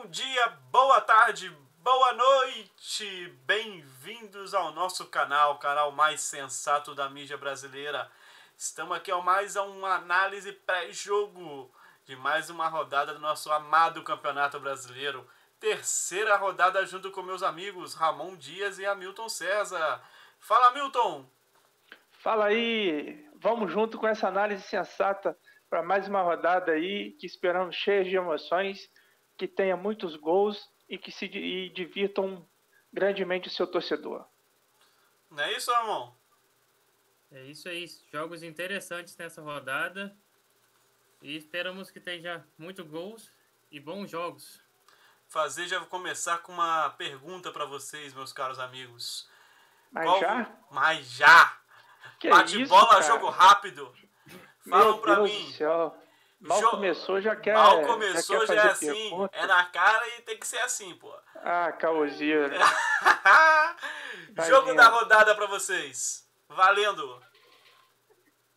Bom dia, boa tarde, boa noite, bem-vindos ao nosso canal mais sensato da mídia brasileira. Estamos aqui mais a uma análise pré-jogo de mais uma rodada do nosso amado Campeonato Brasileiro. Terceira rodada junto com meus amigos Ramon Dias e Hamilton César. Fala, Hamilton! Fala aí, vamos junto com essa análise sensata para mais uma rodada aí, que esperamos cheia de emoções, que tenha muitos gols e que divirtam grandemente o seu torcedor. Não é isso, Ramon? É isso aí, jogos interessantes nessa rodada e esperamos que tenha muitos gols e bons jogos. Já vou começar com uma pergunta para vocês, meus caros amigos. Mas já? Que Bate-bola, cara? Jogo rápido. Falam pra mim. Meu Deus do céu. Mal começou, já quer. Mal começou, já é assim. Pergunta. É na cara e tem que ser assim, pô. Ah, caosinho. Jogo da rodada pra vocês. Valendo.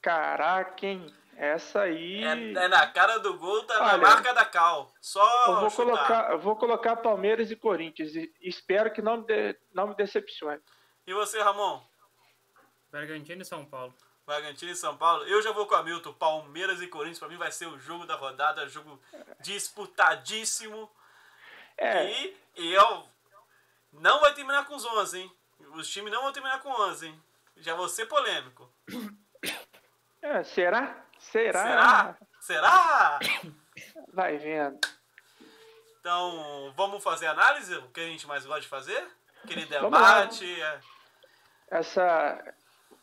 Caraca, hein? Essa aí. É na cara do gol, tá na marca da cal. Só eu vou colocar Palmeiras e Corinthians. E espero que não me decepcione. E você, Ramon? Bragantino e São Paulo. Bragantino e São Paulo. Eu já vou com o Hamilton. Palmeiras e Corinthians, pra mim vai ser o jogo da rodada, jogo disputadíssimo. E eu não vai terminar com os 11, hein? Os times não vão terminar com 11, hein? Já vou ser polêmico. Será? Vai vendo. Então, vamos fazer análise? O que a gente mais gosta de fazer? Aquele debate.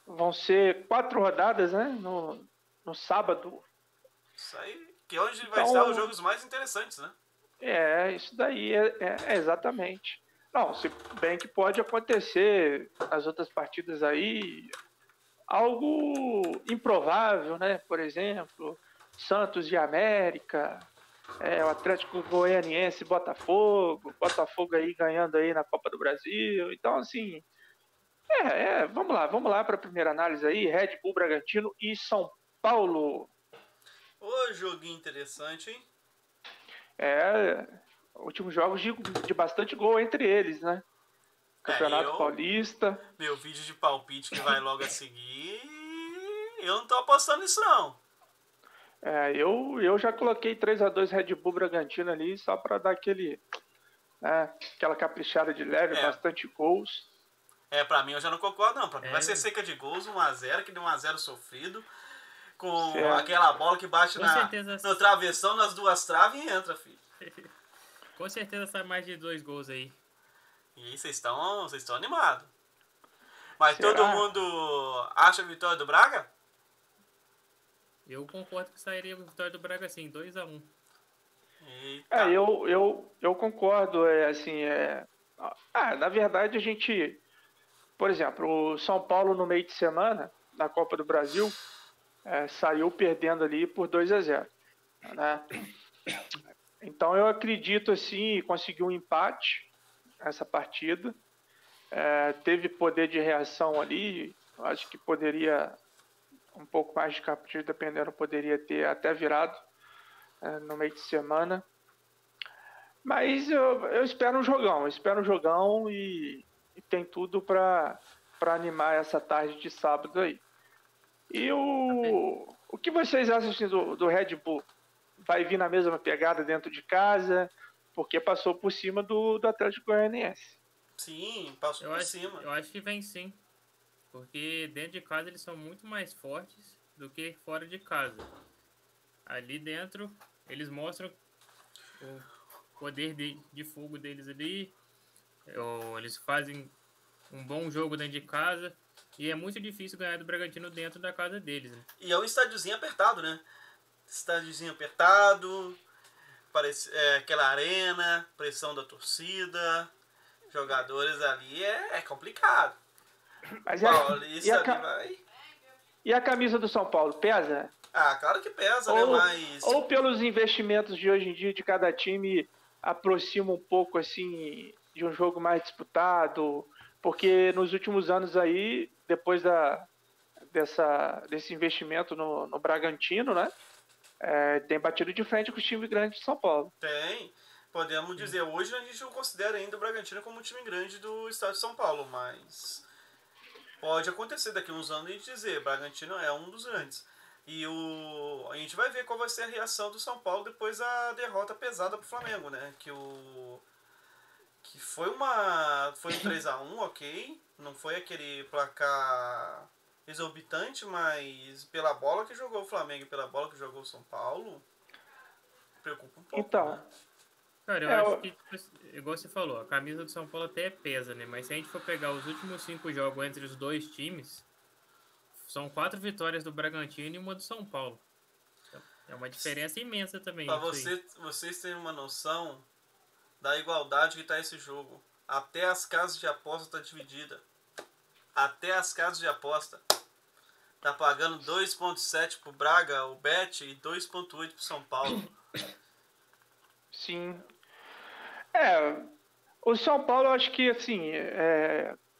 Vão ser 4 rodadas, né? No sábado. Isso aí. Que é onde vai estar os jogos mais interessantes, né? Isso daí. Exatamente. Não, se bem que pode acontecer nas outras partidas aí algo improvável, né? Por exemplo, Santos e América, o Atlético Goianiense e Botafogo aí ganhando aí na Copa do Brasil. Então, assim, vamos lá para a primeira análise aí, Red Bull Bragantino e São Paulo. Ô, joguinho interessante, hein? Últimos jogos de bastante gol entre eles, né? Campeonato Paulista. Meu vídeo de palpite que vai logo a seguir, eu não tô apostando nisso, não. Eu já coloquei 3-2 Red Bull Bragantino ali, só para dar aquela caprichada de leve, bastante gols. Pra mim eu já não concordo, não. Pra mim vai ser seca de gols, 1-0, que deu 1-0 sofrido, com aquela bola que bate no travessão, nas duas traves e entra, filho. Com certeza sai mais de 2 gols aí. E vocês estão animados. Mas todo mundo acha a vitória do Braga? Eu concordo que sairia a vitória do Braga assim, 2-1. Eu concordo, na verdade a gente, por exemplo, o São Paulo no meio de semana, na Copa do Brasil, saiu perdendo ali por 2-0, né? Então eu acredito assim, conseguiu um empate essa partida, teve poder de reação ali, acho que poderia um pouco mais de capricho, dependendo, poderia ter até virado no meio de semana. Mas eu espero um jogão e tem tudo para animar essa tarde de sábado aí. E o que vocês acham assim, do Red Bull? Vai vir na mesma pegada dentro de casa? Porque passou por cima do Atlético Goianiense. Sim, passou por cima. Eu acho que vem sim. Porque dentro de casa eles são muito mais fortes do que fora de casa. Ali dentro eles mostram o poder de fogo deles ali. Eles fazem um bom jogo dentro de casa. E é muito difícil ganhar do Bragantino dentro da casa deles, né? E é um estádiozinho apertado, né? Estádiozinho apertado, aquela arena, pressão da torcida, jogadores ali, é complicado. Mas e a camisa do São Paulo, pesa? Claro que pesa, né? Mas... Ou pelos investimentos de hoje em dia de cada time aproxima um pouco assim de um jogo mais disputado, porque nos últimos anos aí, depois desse investimento no Bragantino, né? Tem batido de frente com os times grandes de São Paulo. Tem. Podemos dizer, hoje a gente não considera ainda o Bragantino como um time grande do estado de São Paulo, mas pode acontecer daqui a uns anos a gente dizer, Bragantino é um dos grandes. E a gente vai ver qual vai ser a reação do São Paulo depois da derrota pesada pro Flamengo, né? Que foi um 3-1, ok. Não foi aquele placar exorbitante, mas pela bola que jogou o Flamengo e pela bola que jogou o São Paulo, preocupa um pouco, Então, né? Cara, eu acho que, igual você falou, a camisa do São Paulo até pesa, né? Mas se a gente for pegar os últimos 5 jogos entre os dois times, são 4 vitórias do Bragantino e uma do São Paulo. Então, é uma diferença imensa também. Para vocês terem uma noção da igualdade que tá esse jogo. Até as casas de aposta tá dividida. Até as casas de aposta. Tá pagando 2,7 pro Braga, o Bet, e 2,8 pro São Paulo. sim. O São Paulo, eu acho que, assim,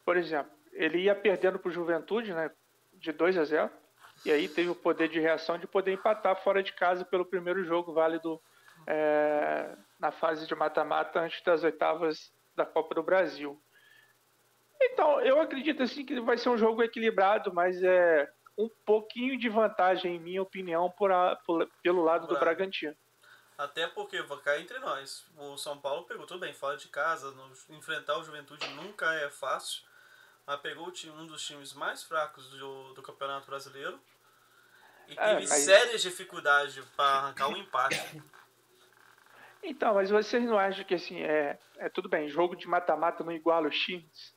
por exemplo, ele ia perdendo pro Juventude, né, de 2-0, e aí teve o poder de reação de poder empatar fora de casa pelo primeiro jogo válido na fase de mata-mata antes das oitavas da Copa do Brasil. Então, eu acredito assim que vai ser um jogo equilibrado, mas é um pouquinho de vantagem, em minha opinião, pelo lado do Bragantino. Até porque, vou cair entre nós, o São Paulo pegou tudo bem, fora de casa, enfrentar o Juventude nunca é fácil, mas pegou um dos times mais fracos do Campeonato Brasileiro e teve sérias dificuldades para arrancar um empate. Então, mas vocês não acham que assim, tudo bem, jogo de mata-mata não iguala os times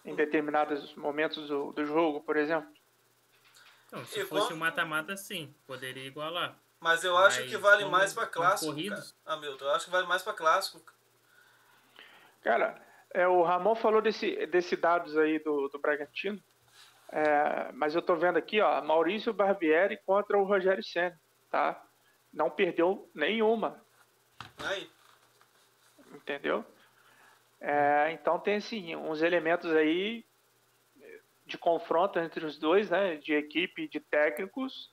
em determinados momentos do jogo, por exemplo? Então, se fosse um mata-mata, sim, poderia igualar. Mas eu acho que vale mais para clássico, cara. Milton, eu acho que vale mais para clássico. Cara, o Ramon falou desse dados aí do Bragantino, mas eu tô vendo aqui, ó, Maurício Barbieri contra o Rogério Ceni, tá? Não perdeu nenhuma. Aí. Entendeu? Então tem assim, uns elementos aí de confronto entre os dois, né? De equipe, de técnicos.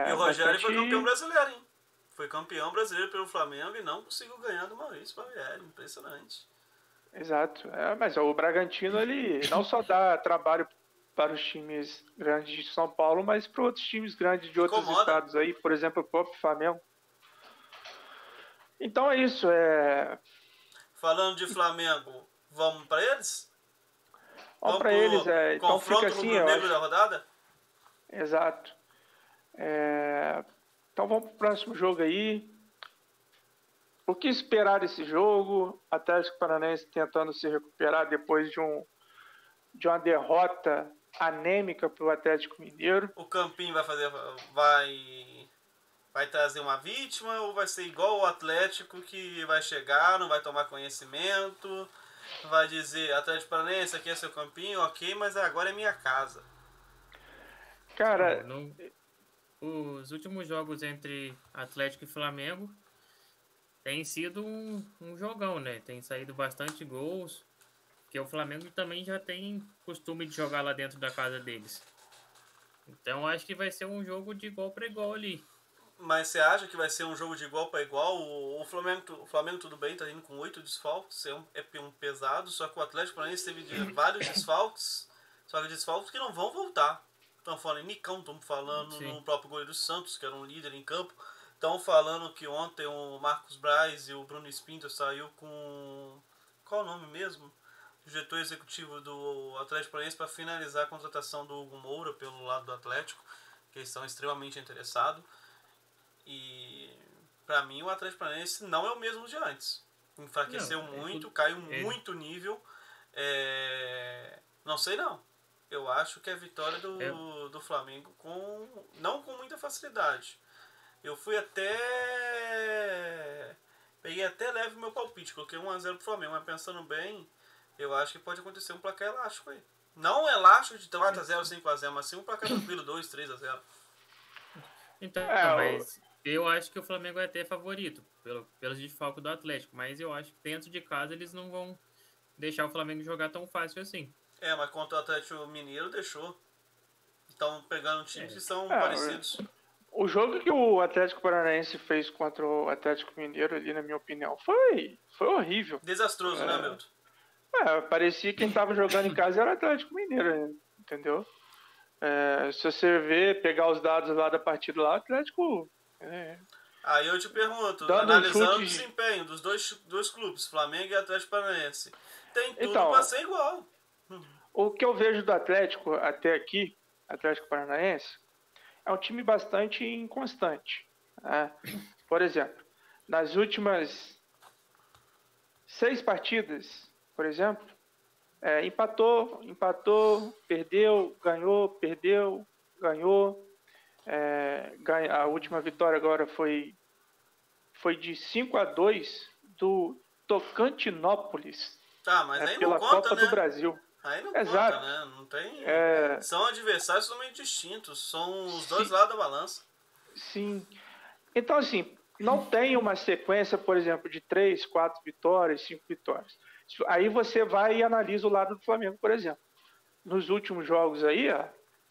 E o Rogério foi campeão brasileiro, hein? Foi campeão brasileiro pelo Flamengo e não conseguiu ganhar do Maurício Barbieri. Impressionante. Exato. Mas o Bragantino, ele não só dá trabalho para os times grandes de São Paulo, mas para outros times grandes de outros estados aí, por exemplo, o próprio Flamengo. Então é isso. Falando de Flamengo, vamos para eles? Vamos para eles. Então confronto fica assim, rubro-negro da rodada? Exato. Então vamos para o próximo jogo aí. O que esperar desse jogo? Atlético Paranaense tentando se recuperar depois de uma derrota anêmica para o Atlético Mineiro. O Campinho vai trazer uma vítima ou vai ser igual o Atlético que vai chegar, não vai tomar conhecimento, vai dizer, Atlético Paranaense, aqui é seu Campinho, ok, mas agora é minha casa. Cara, os últimos jogos entre Atlético e Flamengo tem sido um jogão, né? Tem saído bastante gols, porque o Flamengo também já tem costume de jogar lá dentro da casa deles. Então acho que vai ser um jogo de igual para igual ali. Mas você acha que vai ser um jogo de igual para igual? O Flamengo tudo bem, tá indo com 8 desfalques, é um pesado, só que o Atlético Paranaense teve vários desfalques, só que desfalques que não vão voltar. Estão falando em Nicão, estão falando no próprio goleiro Santos, que era um líder em campo. Estão falando que ontem o Marcos Braz e o Bruno Espíndola saiu com... Qual o nome mesmo? O diretor executivo do Atlético Paranaense para finalizar a contratação do Hugo Moura pelo lado do Atlético, que eles estão extremamente interessados. E para mim o Atlético Paranaense não é o mesmo de antes. Enfraqueceu muito, caiu muito o nível. Não sei não. Eu acho que é a vitória do Flamengo não com muita facilidade. Eu fui peguei até leve o meu palpite, coloquei 1-0 pro Flamengo, mas pensando bem, eu acho que pode acontecer um placar elástico aí. Não elástico de 4-0, 5-0, mas sim um placar tranquilo, 2-3-0. Então, mas eu acho que o Flamengo é até favorito, pelos desfalques do Atlético, mas eu acho que dentro de casa eles não vão deixar o Flamengo jogar tão fácil assim. Mas contra o Atlético Mineiro deixou. Estão pegando times que são parecidos. O jogo que o Atlético Paranaense fez contra o Atlético Mineiro ali, na minha opinião, foi horrível. Desastroso, né, Milton? Parecia que quem tava jogando em casa era o Atlético Mineiro, entendeu? Se você ver, pegar os dados lá da partida lá, o Atlético... Aí eu te pergunto, dando analisando o chutes... desempenho dos dois clubes, Flamengo e Atlético Paranaense, tem tudo Então, pra ser igual. o que eu vejo do Atlético até aqui, Atlético Paranaense, é um time bastante inconstante. Né? Por exemplo, nas últimas 6 partidas, por exemplo, empatou, perdeu, ganhou. A última vitória agora foi de 5-2 do Tocantinópolis, Tá, mas aí pela não conta, Copa né? do Brasil. Aí não Exato. conta, né? Não tem... São adversários totalmente distintos, são os dois lados da balança. Sim. Então, assim, não tem uma sequência, por exemplo, de 3, 4 vitórias, 5 vitórias. Aí você vai e analisa o lado do Flamengo, por exemplo. Nos últimos jogos aí,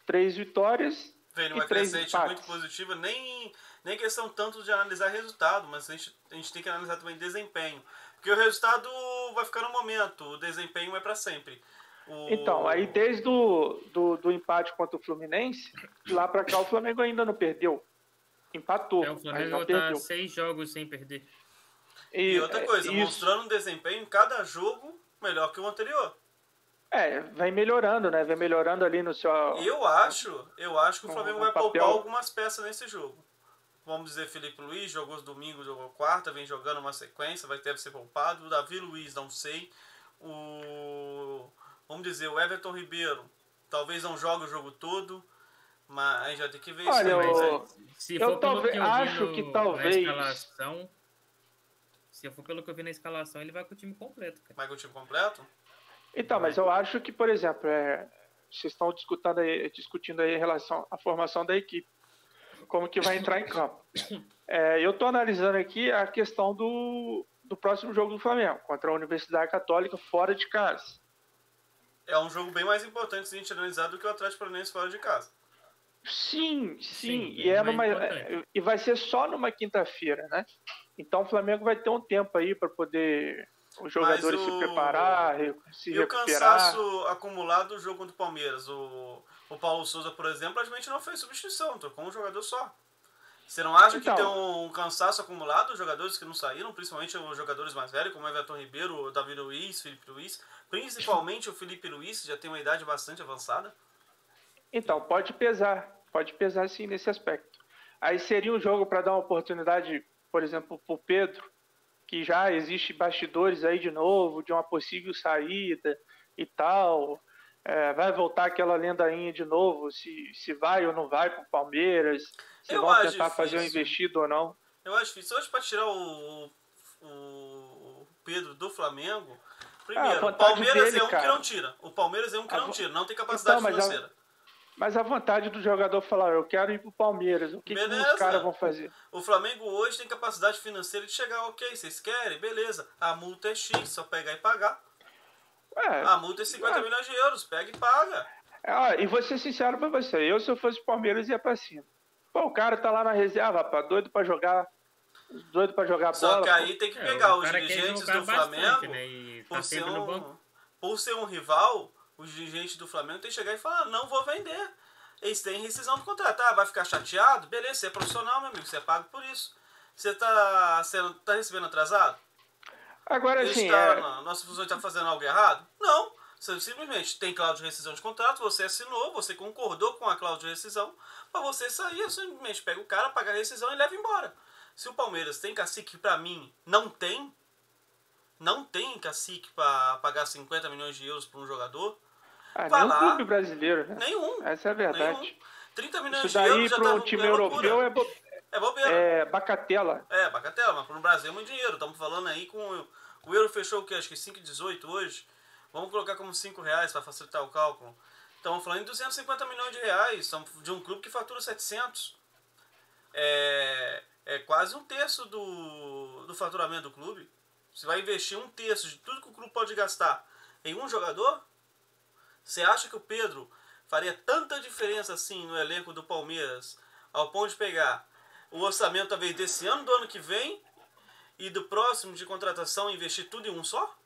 3 vitórias Vem e numa 3 crescente empates. muito positiva, nem questão tanto de analisar resultado, mas a gente tem que analisar também desempenho. Porque o resultado vai ficar no momento, o desempenho é para sempre. Então, aí desde do empate contra o Fluminense, de lá para cá o Flamengo ainda não perdeu. Empatou, O mas Flamengo não tá perdeu. 6 jogos sem perder. E outra coisa, mostrando um desempenho em cada jogo melhor que o anterior. Vai melhorando, né? Vai melhorando ali no seu... Eu acho que o Flamengo vai papel. poupar algumas peças nesse jogo. Vamos dizer, Felipe Luiz jogou domingo, jogou quarta, vem jogando uma sequência, deve ser poupado. O Davi Luiz, não sei. Vamos dizer, o Everton Ribeiro, talvez não jogue o jogo todo, mas aí já tem que ver isso. Se for pelo que eu vi acho que talvez... na escalação, se for pelo que eu vi na escalação, ele vai com o time completo, cara. Vai com o time completo? Então, mas eu acho que, por exemplo, vocês estão discutindo aí em relação à formação da equipe, como que vai entrar em campo. Eu estou analisando aqui a questão do próximo jogo do Flamengo, contra a Universidade Católica, fora de casa. É um jogo bem mais importante se a gente analisar do que o Atlético Paranaense fora de casa. Sim. E vai ser só numa quinta-feira, né? Então o Flamengo vai ter um tempo aí para poder os jogadores se preparar, se recuperar. E o cansaço acumulado do jogo contra o Palmeiras. O Paulo Souza, por exemplo, praticamente não fez substituição, trocou um jogador só. Você não acha que tem um cansaço acumulado dos jogadores que não saíram, principalmente os jogadores mais velhos, como Everton Ribeiro, Davi Luiz, Felipe Luiz, principalmente o Felipe Luiz, que já tem uma idade bastante avançada? Então, pode pesar sim nesse aspecto. Aí seria um jogo para dar uma oportunidade, por exemplo, para o Pedro, que já existe bastidores aí de novo, de uma possível saída e tal. Vai voltar aquela lendainha de novo, se vai ou não vai para o Palmeiras, se vão tentar fazer um investido ou não. Eu acho difícil. Hoje, para tirar o Pedro do Flamengo, primeiro, o Palmeiras dele, é um que não tira. O Palmeiras é um que não tira, não tem capacidade financeira. Mas a vontade do jogador falar, eu quero ir pro Palmeiras, o que os caras vão fazer? O Flamengo hoje tem capacidade financeira de chegar, ok, vocês querem, beleza. A multa é X, só pegar e pagar. A multa é 50 milhões de euros, pega e paga. E vou ser sincero pra você, se eu fosse o Palmeiras ia pra cima. Pô, o cara tá lá na reserva, rapaz, doido pra jogar bola. Só que aí tem que pegar os dirigentes do Flamengo, né? por ser um rival, os dirigentes do Flamengo tem que chegar e falar, não vou vender. Eles têm rescisão do contrato. Vai ficar chateado? Beleza, você é profissional, meu amigo, você é pago por isso. Você tá recebendo atrasado? Agora assim, nossa função está fazendo algo errado? Não. Você simplesmente tem cláusula de rescisão de contrato, você assinou, você concordou com a cláusula de rescisão, para você sair, você simplesmente pega o cara, paga a rescisão e leva embora. Se o Palmeiras tem cacique, para mim, não tem cacique para pagar 50 milhões de euros para um jogador. Nenhum clube brasileiro, né? Nenhum. Essa é a verdade. Nenhum. 30 milhões de euros já para um time europeu é bobeira. É bagatela. Bagatela, mas para o Brasil é muito dinheiro. Estamos falando aí com... O euro fechou o quê? Acho que 5,18 hoje. Vamos colocar como R$5 para facilitar o cálculo. Estamos falando em 250 milhões de reais. De um clube que fatura 700. É quase um terço do faturamento do clube. Você vai investir um terço de tudo que o clube pode gastar em um jogador? Você acha que o Pedro faria tanta diferença assim no elenco do Palmeiras ao ponto de pegar o orçamento talvez desse ano, do ano que vem e do próximo de contratação e investir tudo em um só?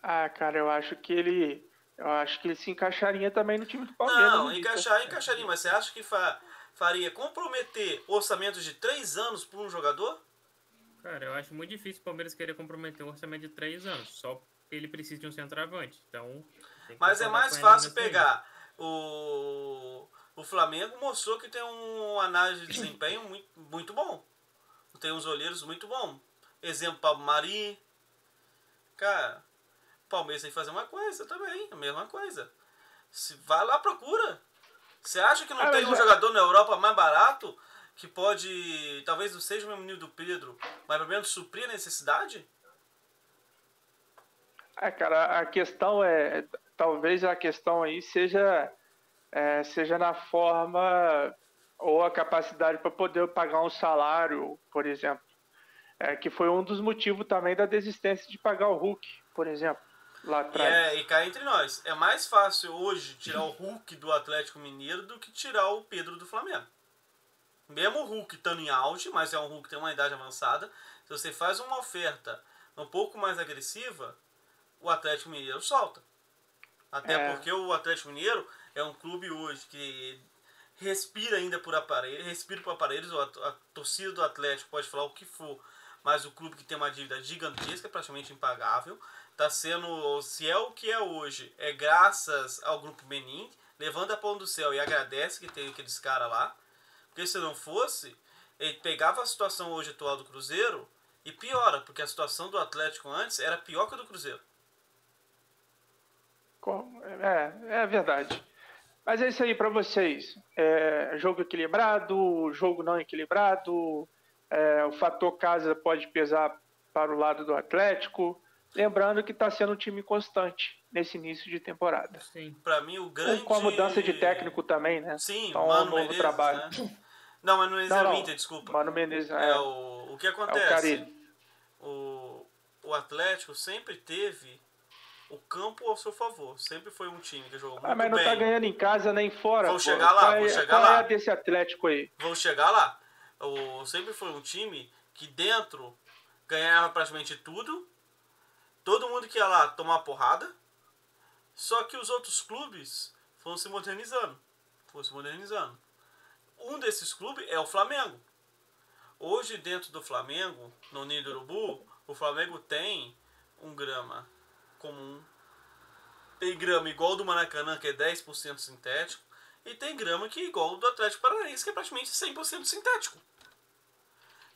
Ah, cara, eu acho que ele se encaixaria também no time do Palmeiras. Não, encaixaria, mas você acha que faria comprometer orçamentos de 3 anos por um jogador? Cara, eu acho muito difícil o Palmeiras querer comprometer um orçamento de 3 anos, só porque ele precisa de um centroavante. Então, tem que Mas é concordar mais com ele fácil nessa aí. pegar o Flamengo mostrou que tem uma análise de desempenho muito bom. Tem uns olheiros muito bons. Exemplo, Pablo Mari. Cara, o Palmeiras tem que fazer uma coisa também, a mesma coisa. Se vai lá, procura. Você acha que não tem um jogador na Europa mais barato que pode, talvez não seja o mesmo nível do Pedro, mas pelo menos suprir a necessidade? Cara, a questão talvez a questão aí seja na forma ou a capacidade para poder pagar um salário, por exemplo, que foi um dos motivos também da desistência de pagar o Hulk, por exemplo, lá atrás. E cá entre nós, é mais fácil hoje tirar o Hulk do Atlético Mineiro do que tirar o Pedro do Flamengo. Mesmo o Hulk estando em auge, mas é um Hulk que tem uma idade avançada, se você faz uma oferta um pouco mais agressiva, o Atlético Mineiro solta. Até porque o Atlético Mineiro é um clube hoje que respira ainda por aparelhos, a torcida do Atlético pode falar o que for, mas o clube que tem uma dívida gigantesca, praticamente impagável, está sendo, se é o que é hoje, é graças ao Grupo Menin, levanta a pão do céu e agradece que tem aqueles caras lá, porque se não fosse, ele pegava a situação hoje atual do Cruzeiro e piora, porque a situação do Atlético antes era pior que a do Cruzeiro. É verdade. Mas é isso aí para vocês. Jogo equilibrado, jogo não equilibrado, o fator casa pode pesar para o lado do Atlético. Lembrando que está sendo um time constante nesse início de temporada. Sim. Para mim, o grande... Com a mudança de técnico também, né? Sim, então, Mano um novo Menezes, trabalho. Né? Não, Mano Menezes é o Inter, desculpa. Mano Menezes o que acontece? O Atlético sempre teve o campo ao seu favor. Sempre foi um time que jogou muito bem. Mas não tá ganhando em casa nem fora. Vou chegar lá, vou chegar lá. Qual é desse Atlético aí? Vou chegar lá. Sempre foi um time que dentro ganhava praticamente tudo. Todo mundo que ia lá tomar porrada. Só que os outros clubes foram se modernizando. Um desses clubes é o Flamengo. Hoje, dentro do Flamengo, no Ninho do Urubu, o Flamengo tem um grama comum. Tem grama igual ao do Maracanã, que é 10% sintético. E tem grama que é igual ao do Atlético Paranaense, que é praticamente 100% sintético.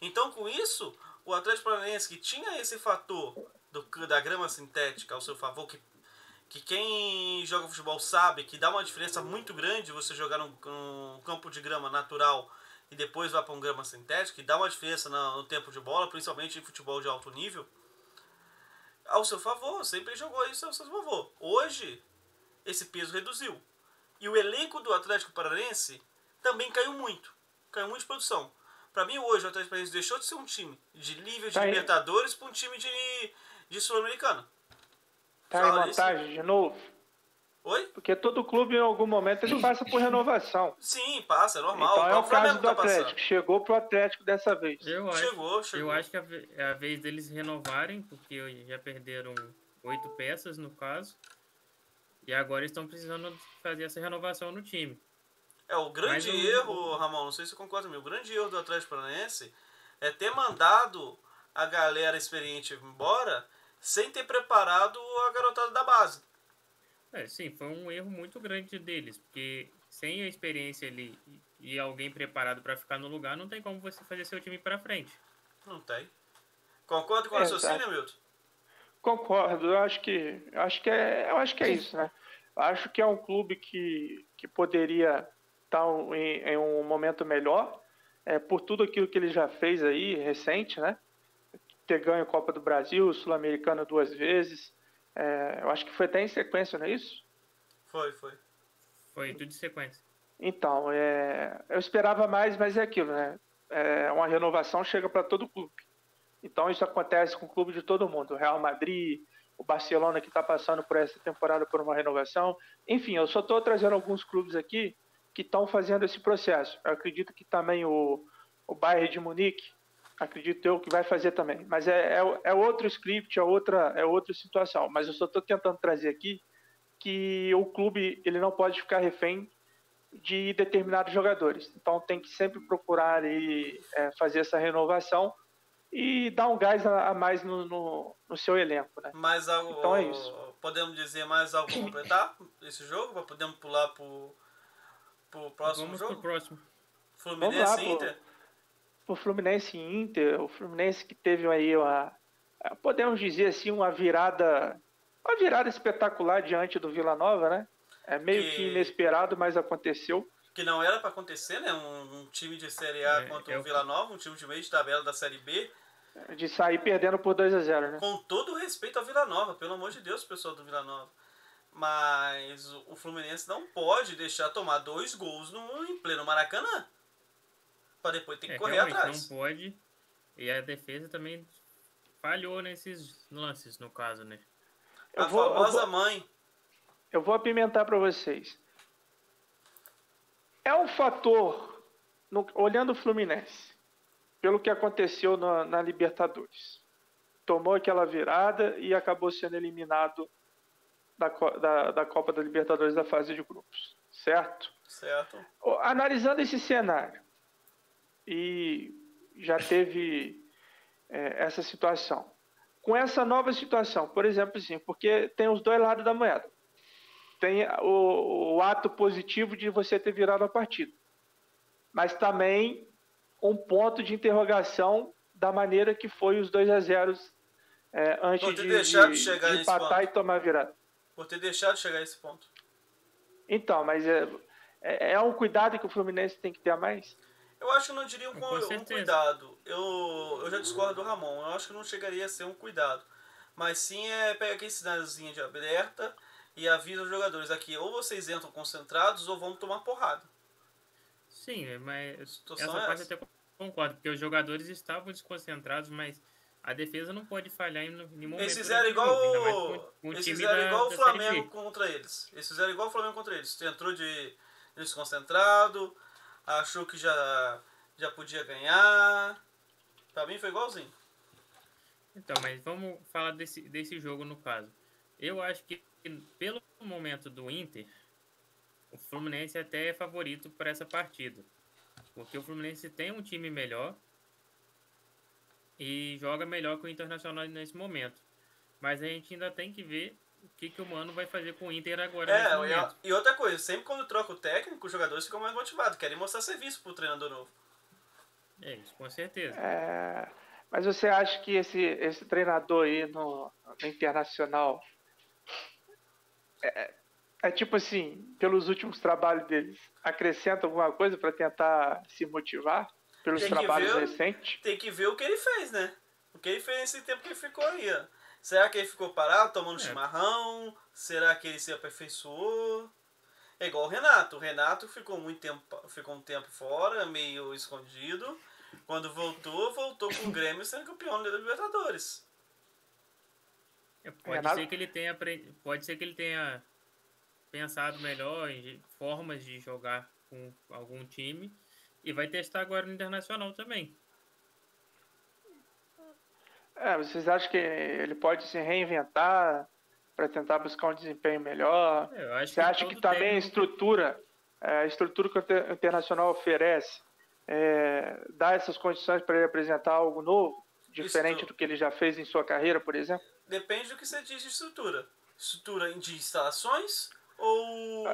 Então, com isso, o Atlético Paranaense, que tinha esse fator da grama sintética ao seu favor, que quem joga futebol sabe que dá uma diferença muito grande você jogar num campo de grama natural e depois vai para um grama sintético, que dá uma diferença no tempo de bola, principalmente em futebol de alto nível, ao seu favor, sempre jogou isso ao seu favor. Hoje, esse peso reduziu. E o elenco do Atlético Paranaense também caiu muito de produção. Para mim, hoje, o Atlético Paranaense deixou de ser um time de nível de Libertadores para um time de Sul-Americana. Tá em vantagem de novo? Oi? Porque todo clube, em algum momento, ele passa por renovação. Sim, passa, é normal. Então é o caso do Atlético. Passando. Chegou pro Atlético dessa vez. Chegou. Eu acho que é a vez deles renovarem, porque já perderam 8 peças, no caso. E agora estão precisando fazer essa renovação no time. O grande erro, Ramon, não sei se você concorda comigo, o grande erro do Atlético Paranaense é ter mandado a galera experiente embora sem ter preparado a garotada da base. Sim, foi um erro muito grande deles, porque sem a experiência ali e alguém preparado para ficar no lugar, não tem como você fazer seu time para frente. Não tem. Concorda com o raciocínio, Milton? Concordo, eu acho que é isso, né? Acho que é um clube que poderia estar em um momento melhor, por tudo aquilo que ele já fez aí, recente, né? Ter ganho a Copa do Brasil, Sul-Americana 2 vezes. Eu acho que foi até em sequência, não é isso? Foi. Foi tudo em sequência. Então, eu esperava mais, mas é aquilo, né? Uma renovação chega para todo clube. Então, isso acontece com o clube de todo mundo. O Real Madrid, o Barcelona, que está passando por essa temporada por uma renovação. Enfim, eu só estou trazendo alguns clubes aqui que estão fazendo esse processo. Eu acredito que também o Bayern de Munique, acredito eu que vai fazer também. Mas é outro script, é outra situação. Mas eu só estou tentando trazer aqui que o clube ele não pode ficar refém de determinados jogadores. Então tem que sempre procurar fazer essa renovação e dar um gás a mais no seu elenco, né? Mais algo, então é isso. Podemos dizer mais algo para completar esse jogo? Podemos pular para o próximo jogo? Pro próximo. Fluminense e Inter? Pro Fluminense e Inter, o Fluminense que teve aí podemos dizer assim, uma virada espetacular diante do Vila Nova, né? É meio que inesperado, mas aconteceu. Que não era para acontecer, né? Um time de Série A contra o Vila Nova, um time de meio de tabela da Série B. De sair perdendo por 2-0, né? Com todo o respeito ao Vila Nova, pelo amor de Deus, pessoal do Vila Nova. Mas o Fluminense não pode deixar tomar 2 gols em pleno Maracanã. Para depois ter que correr atrás. Não pode. E a defesa também falhou nesses lances, no caso, né? A famosa mãe. Eu vou apimentar para vocês. É um fator, olhando o Fluminense, pelo que aconteceu na Libertadores. Tomou aquela virada e acabou sendo eliminado da Copa da Libertadores da fase de grupos. Certo? Certo. Analisando esse cenário, e já teve essa situação. Com essa nova situação, por exemplo, assim, porque tem os dois lados da moeda. Tem o ato positivo de você ter virado a partida, mas também um ponto de interrogação da maneira que foi os 2-0 antes de empatar e tomar a virada. Por ter deixado de chegar a esse ponto. Então, mas é um cuidado que o Fluminense tem que ter a mais? Eu acho que não diria um cuidado. Eu já discordo do Ramon. Eu acho que não chegaria a ser um cuidado. Mas sim pega aquele sinalzinho de alerta e avisa os jogadores aqui. Ou vocês entram concentrados ou vão tomar porrada. Sim, mas essa parte eu até concordo. Porque os jogadores estavam desconcentrados, mas a defesa não pode falhar em nenhum momento. Eles fizeram igual o Flamengo contra eles. Eles fizeram igual o Flamengo contra eles. Entrou de desconcentrado, achou que já podia ganhar. Pra mim foi igualzinho. Então, mas vamos falar desse jogo no caso. Eu acho que pelo momento do Inter, o Fluminense até é favorito para essa partida. Porque o Fluminense tem um time melhor e joga melhor que o Internacional nesse momento. Mas a gente ainda tem que ver o que o Mano vai fazer com o Inter agora nesse momento. E outra coisa, sempre quando troca o técnico, os jogadores ficam mais motivados, querem mostrar serviço pro treinador novo. É isso, com certeza. Mas você acha que esse treinador aí no Internacional tipo assim, pelos últimos trabalhos deles, acrescenta alguma coisa para tentar se motivar pelos trabalhos recentes? Tem que ver o que ele fez, né? O que ele fez nesse tempo que ele ficou aí, ó. Será que ele ficou parado tomando chimarrão? Será que ele se aperfeiçoou? É igual o Renato. O Renato ficou um tempo fora, meio escondido. Quando voltou com o Grêmio sendo campeão da Libertadores. Pode ser que ele tenha pensado melhor em formas de jogar com algum time e vai testar agora no Internacional também. Vocês acham que ele pode se reinventar para tentar buscar um desempenho melhor? Você acha que também a estrutura que o Internacional oferece dá essas condições para ele apresentar algo novo, diferente do que ele já fez em sua carreira, por exemplo? Depende do que você diz de estrutura. Estrutura de instalações ou...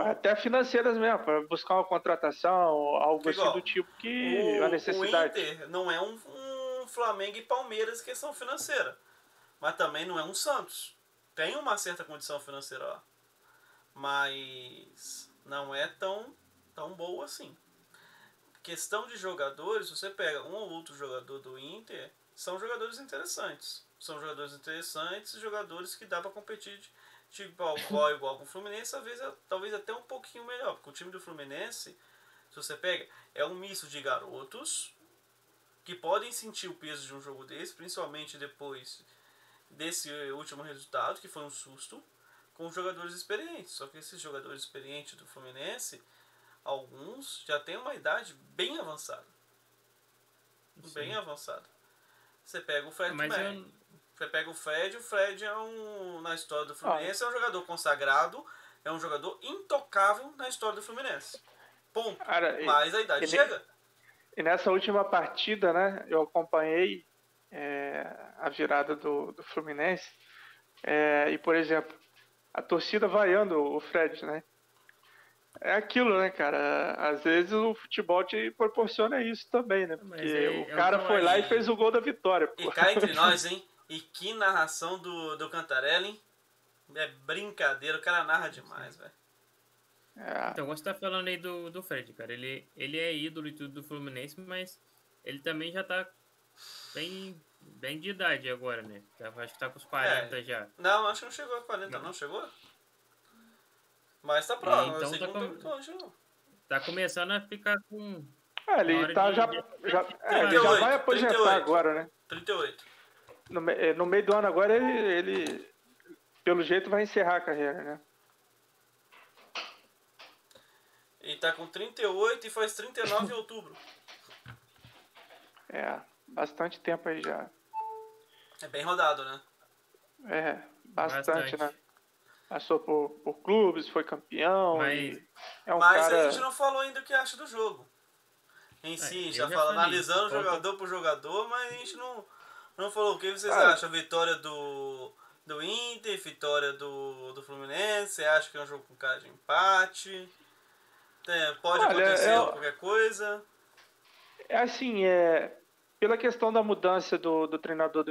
até financeiras mesmo, para buscar uma contratação, algo assim do tipo que a necessidade. O Inter não é um Flamengo e Palmeiras em questão financeira, mas também não é um Santos. Tem uma certa condição financeira lá, mas não é tão boa assim. Questão de jogadores, você pega um ou outro jogador do Inter, são jogadores interessantes. São jogadores interessantes, jogadores que dá para competir de igual com o Fluminense, talvez até um pouquinho melhor, porque o time do Fluminense, se você pega, é um misto de garotos que podem sentir o peso de um jogo desse, principalmente depois desse último resultado, que foi um susto, com jogadores experientes. Só que esses jogadores experientes do Fluminense, alguns já têm uma idade bem avançada. Bem avançada. Você pega o Fred Mercury. Você pega o Fred na história do Fluminense é um jogador consagrado, é um jogador intocável na história do Fluminense. Ponto. Cara, mas a idade chega. E nessa última partida, né, eu acompanhei a virada do Fluminense. E, por exemplo, a torcida vaiando o Fred, né? É aquilo, né, cara? Às vezes o futebol te proporciona isso também, né? Porque o cara foi lá e fez o gol da vitória. Pô. E cá entre nós, hein? E que narração do Cantarelli, hein? É brincadeira, o cara narra demais, velho. Então, você tá falando aí do Fred, cara. Ele é ídolo e tudo do Fluminense, mas ele também já tá bem de idade agora, né? Acho que tá com os 40 já. Não, acho que não chegou a 40, não chegou? Mas tá próximo, então eu sei que não tá muito longe, não. Tá começando a ficar com... ele tá ele já vai aposentar 38, agora, né? 38. No meio do ano agora, ele pelo jeito vai encerrar a carreira, né? Ele tá com 38 e faz 39 em outubro. Bastante tempo aí já. É bem rodado, né? Bastante. Né? Passou por clubes, foi campeão. Mas a gente não falou ainda o que acha do jogo. Em si, já fala analisando jogador por jogador, mas a gente não falou o que vocês acham. Vitória do Inter, vitória do Fluminense, você acha que é um jogo com cara de empate? Pode acontecer qualquer coisa? Assim, pela questão da mudança do treinador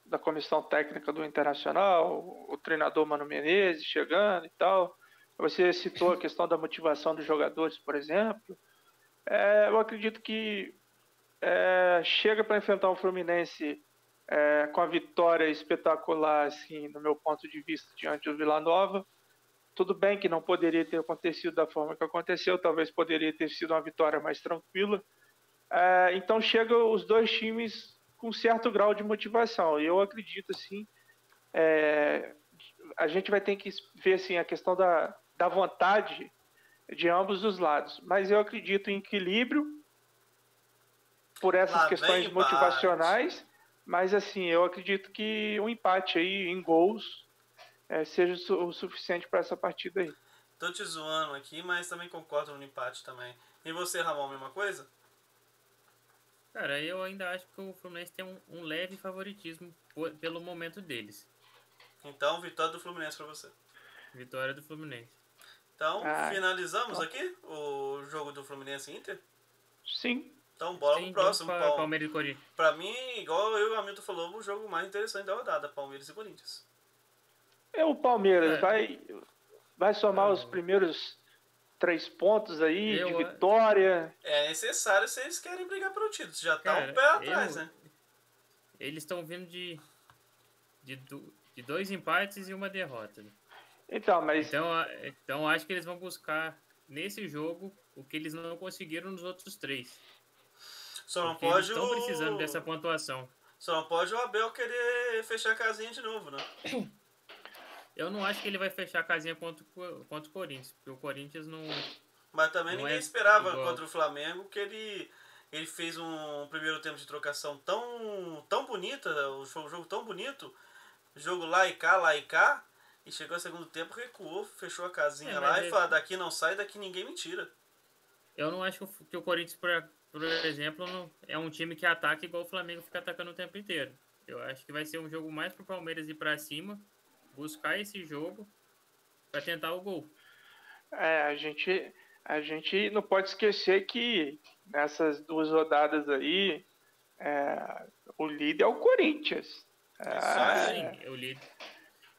da comissão técnica do Internacional, o treinador Mano Menezes chegando e tal. Você citou a questão da motivação dos jogadores, por exemplo. Eu acredito que chega para enfrentar o Fluminense com a vitória espetacular, assim, no meu ponto de vista, diante do Vila Nova. Tudo bem que não poderia ter acontecido da forma que aconteceu, talvez poderia ter sido uma vitória mais tranquila. Então chegam os dois times com certo grau de motivação. E eu acredito, assim, a gente vai ter que ver assim, a questão da vontade de ambos os lados. Mas eu acredito em equilíbrio por essas questões motivacionais. Mas assim, eu acredito que um empate aí em gols seja o suficiente para essa partida aí. Tô te zoando aqui, mas também concordo no empate também. E você, Ramon, mesma coisa? Cara, eu ainda acho que o Fluminense tem um leve favoritismo pelo momento deles. Então, vitória do Fluminense pra você. Vitória do Fluminense. Então, finalizamos aqui o jogo do Fluminense Inter? Sim. Então, bora pro próximo. Palmeiras e Corinthians. Pra mim, igual eu e o Hamilton falou, o jogo mais interessante da rodada, Palmeiras e Corinthians. O Palmeiras vai somar os primeiros 3 pontos aí de vitória. É necessário se eles querem brigar pelo título. Já tá um pé atrás, né? Eles estão vindo de 2 empates e 1 derrota. Então acho que eles vão buscar nesse jogo o que eles não conseguiram nos outros 3. Só não pode eles estão precisando dessa pontuação. Só não pode o Abel querer fechar a casinha de novo, né? Eu não acho que ele vai fechar a casinha contra o Corinthians, porque o Corinthians não... Mas também ninguém esperava contra o Flamengo que ele fez um primeiro tempo de trocação tão bonita, um jogo tão bonito, jogo lá e cá, e chegou ao segundo tempo, recuou, fechou a casinha lá e falou, daqui não sai, daqui ninguém me tira. Eu não acho que o Corinthians, por exemplo, não é um time que ataca igual o Flamengo fica atacando o tempo inteiro. Eu acho que vai ser um jogo mais pro Palmeiras ir pra cima, buscar esse jogo para tentar o gol. A gente não pode esquecer que nessas 2 rodadas aí o líder é o Corinthians. Sim,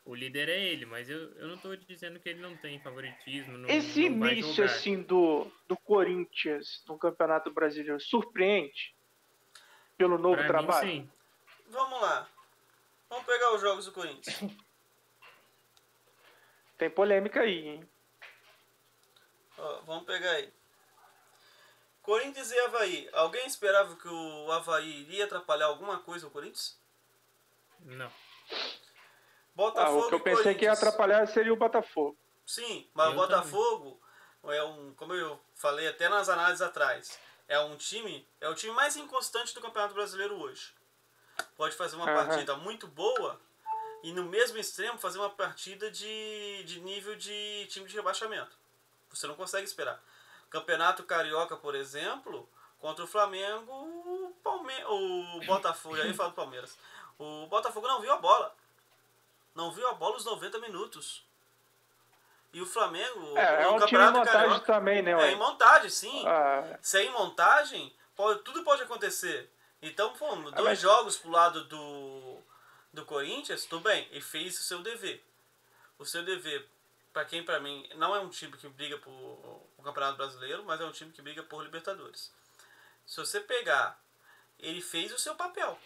o líder é ele, mas eu não estou dizendo que ele não tem favoritismo. Esse início assim do Corinthians no Campeonato Brasileiro surpreende pelo novo trabalho? Mim, sim. Vamos lá. Vamos pegar os jogos do Corinthians. Tem polêmica aí, hein? Vamos pegar aí. Corinthians e Avaí. Alguém esperava que o Avaí iria atrapalhar alguma coisa o Corinthians? Não. Botafogo o que eu pensei que ia atrapalhar seria o Botafogo. Sim, mas o Botafogo como eu falei até nas análises atrás, é o time mais inconstante do Campeonato Brasileiro hoje. Pode fazer uma partida muito boa e no mesmo extremo fazer uma partida de nível de time de rebaixamento. Você não consegue esperar. Campeonato Carioca, por exemplo, contra o Flamengo, o Botafogo, aí fala do Palmeiras. O Botafogo não viu a bola. Não viu a bola os 90 minutos. E o Flamengo, É o um time em Campeonato montagem Carioca, também, né? é em montagem, sim. Ah, Se é em montagem, tudo pode acontecer. Então, dois mas- jogos pro lado do Corinthians, tudo bem, ele fez o seu dever. O seu dever, para mim, não é um time que briga por Campeonato Brasileiro, mas é um time que briga por Libertadores. Se você pegar, ele fez o seu papel.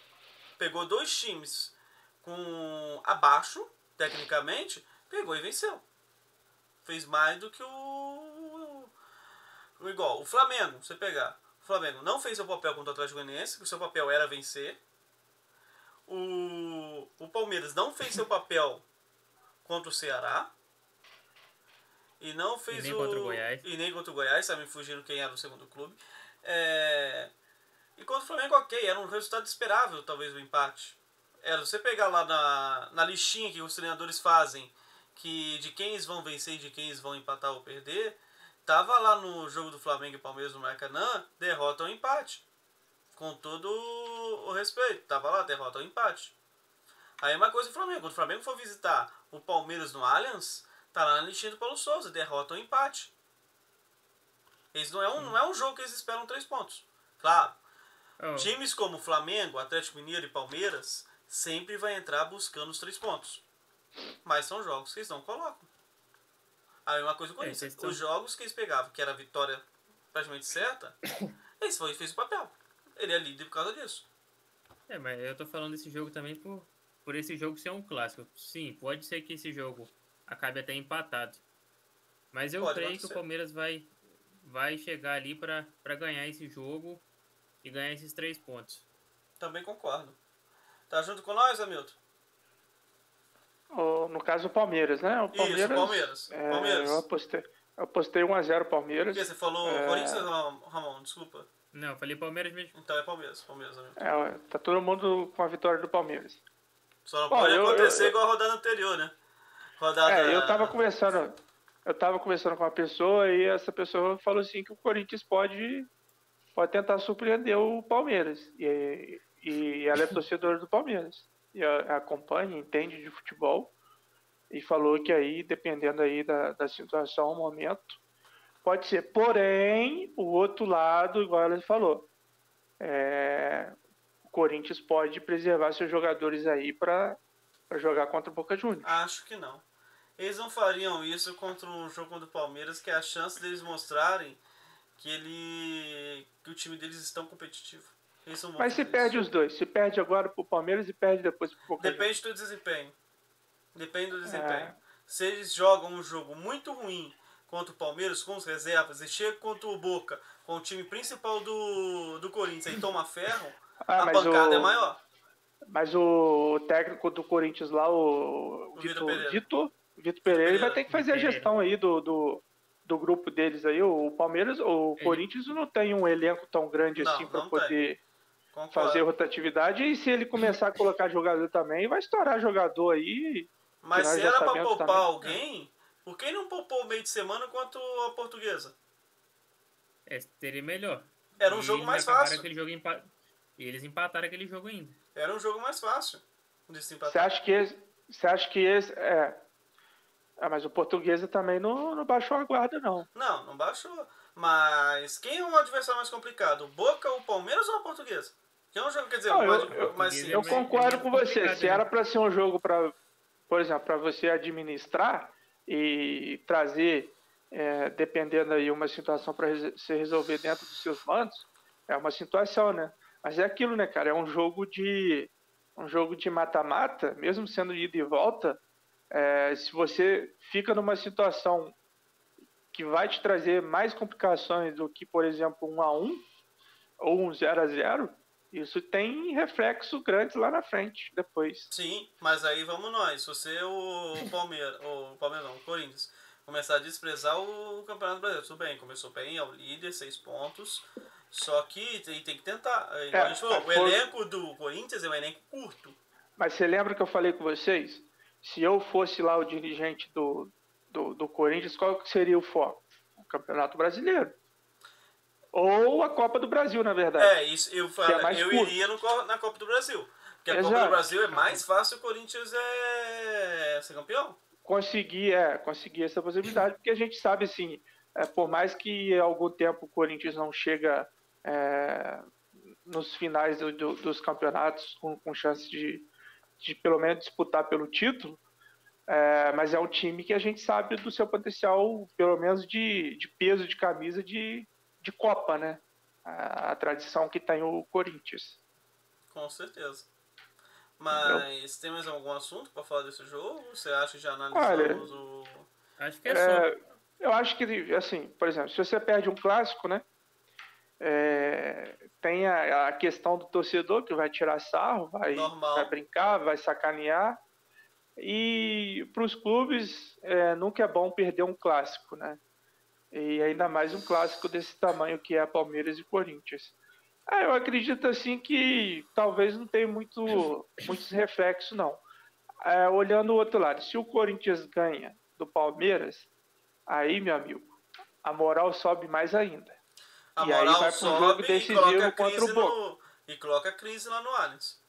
Pegou dois times com abaixo, tecnicamente, pegou e venceu. Fez mais do que igual. O Flamengo, você pegar. O Flamengo não fez seu papel contra o Atlético Goianiense, que o seu papel era vencer. O Palmeiras não fez seu papel contra o Ceará. E não fez nem contra o Goiás. E nem contra o Goiás, tá me fugindo quem era o segundo clube. E contra o Flamengo, ok, era um resultado esperável, talvez, o empate. Era você pegar lá na listinha que os treinadores fazem, que de quem eles vão vencer e de quem eles vão empatar ou perder, tava lá no jogo do Flamengo e Palmeiras no Maracanã, derrota ou empate. Com todo o respeito, tava lá, derrota ou empate. Aí uma coisa do Flamengo, quando o Flamengo for visitar o Palmeiras no Allianz, tá lá na listinha do Paulo Souza, derrota ou empate. Eles não é um jogo que eles esperam 3 pontos. Claro, times como Flamengo, Atlético Mineiro e Palmeiras sempre vai entrar buscando os 3 pontos. Mas são jogos que eles não colocam. Aí uma coisa com isso, os jogos que eles pegavam, que era a vitória praticamente certa, eles fez o papel. Ele é líder por causa disso. Mas eu tô falando desse jogo também por esse jogo ser um clássico. Sim, pode ser que esse jogo acabe até empatado. Mas eu creio que o Palmeiras vai chegar ali para ganhar esse jogo e ganhar esses 3 pontos. Também concordo. Tá junto com nós, Hamilton? No caso, o Palmeiras, né? O Palmeiras, isso, Palmeiras. Palmeiras. Eu apostei 1-0 Palmeiras. Por que você falou Corinthians, Ramon? Desculpa. Não, eu falei Palmeiras mesmo. Então é Palmeiras, Hamilton. Tá todo mundo com a vitória do Palmeiras. Só não pode acontecer igual a rodada anterior, né? Eu tava conversando com uma pessoa e essa pessoa falou assim que o Corinthians pode tentar surpreender o Palmeiras. E ela é torcedora do Palmeiras. E acompanha, entende de futebol. E falou que aí, dependendo aí da situação, o momento, pode ser. Porém, o outro lado, igual ela falou, o Corinthians pode preservar seus jogadores aí para jogar contra o Boca Juniors. Acho que não. Eles não fariam isso contra um jogo contra o Palmeiras, que é a chance deles mostrarem que o time deles é tão competitivo. Mas se perde os dois, se perde agora pro Palmeiras e perde depois pro Boca Juniors. Depende do desempenho. Se eles jogam um jogo muito ruim contra o Palmeiras, com os reservas, e chega contra o Boca, com o time principal do Corinthians, e toma ferro, a pancada é maior. Mas o técnico do Corinthians lá, o Vitor Pereira, ele vai ter que fazer a gestão aí do grupo deles aí. O Palmeiras, Corinthians não tem um elenco tão grande assim para poder fazer rotatividade. E se ele começar a colocar jogador também, vai estourar jogador aí. Mas se era para poupar alguém, por que não poupou o meio de semana quanto a Portuguesa? Seria melhor. Era um jogo mais fácil. E eles empataram aquele jogo ainda. Era um jogo mais fácil de se empatar. Você acha que esse... mas o Portuguesa também não baixou a guarda, não. Não baixou. Mas quem é o adversário mais complicado? O Boca, o Palmeiras ou a Portuguesa? Que é um jogo, quer dizer, eu concordo com você. Se era para ser um jogo por exemplo, para você administrar e trazer, dependendo aí, uma situação para se resolver dentro dos seus mandos, é uma situação, né? Mas é aquilo, né, cara? É um jogo de mata-mata, mesmo sendo de ida e volta. Se você fica numa situação que vai te trazer mais complicações do que, por exemplo, 1-1 ou 0-0, isso tem reflexo grande lá na frente, depois. Sim, mas aí vamos nós. Se você, o Corinthians, começar a desprezar o Campeonato Brasileiro. Tudo bem, começou bem, é o líder, 6 pontos. Só que tem que tentar. Igual a gente falou, o elenco do Corinthians é um elenco curto. Mas você lembra que eu falei com vocês? Se eu fosse lá o dirigente do Corinthians, qual que seria o foco? O Campeonato Brasileiro. Ou a Copa do Brasil, na verdade. Isso, eu curto. iria na Copa do Brasil. Porque a Exato. Copa do Brasil é mais fácil, o Corinthians ser campeão. Conseguir essa possibilidade, porque a gente sabe, assim, por mais que há algum tempo o Corinthians não chega nos finais dos campeonatos com chance de pelo menos disputar pelo título, mas é um time que a gente sabe do seu potencial, pelo menos de peso de camisa de Copa, né? A tradição que tem o Corinthians. Com certeza. Mas tem mais algum assunto para falar desse jogo? Você acha que já analisamos o... Acho que é só. Eu acho que, assim, por exemplo, se você perde um clássico, né? Tem a questão do torcedor que vai tirar sarro, vai brincar, vai sacanear. E para os clubes nunca é bom perder um clássico, né? E ainda mais um clássico desse tamanho que é Palmeiras e Corinthians. Eu acredito assim que talvez não tenha muitos reflexos, não. Olhando o outro lado, se o Corinthians ganha do Palmeiras, aí, meu amigo, a moral sobe mais ainda. A moral aí vai pro jogo decisivo contra o Boca. E coloca a crise lá no Allianz.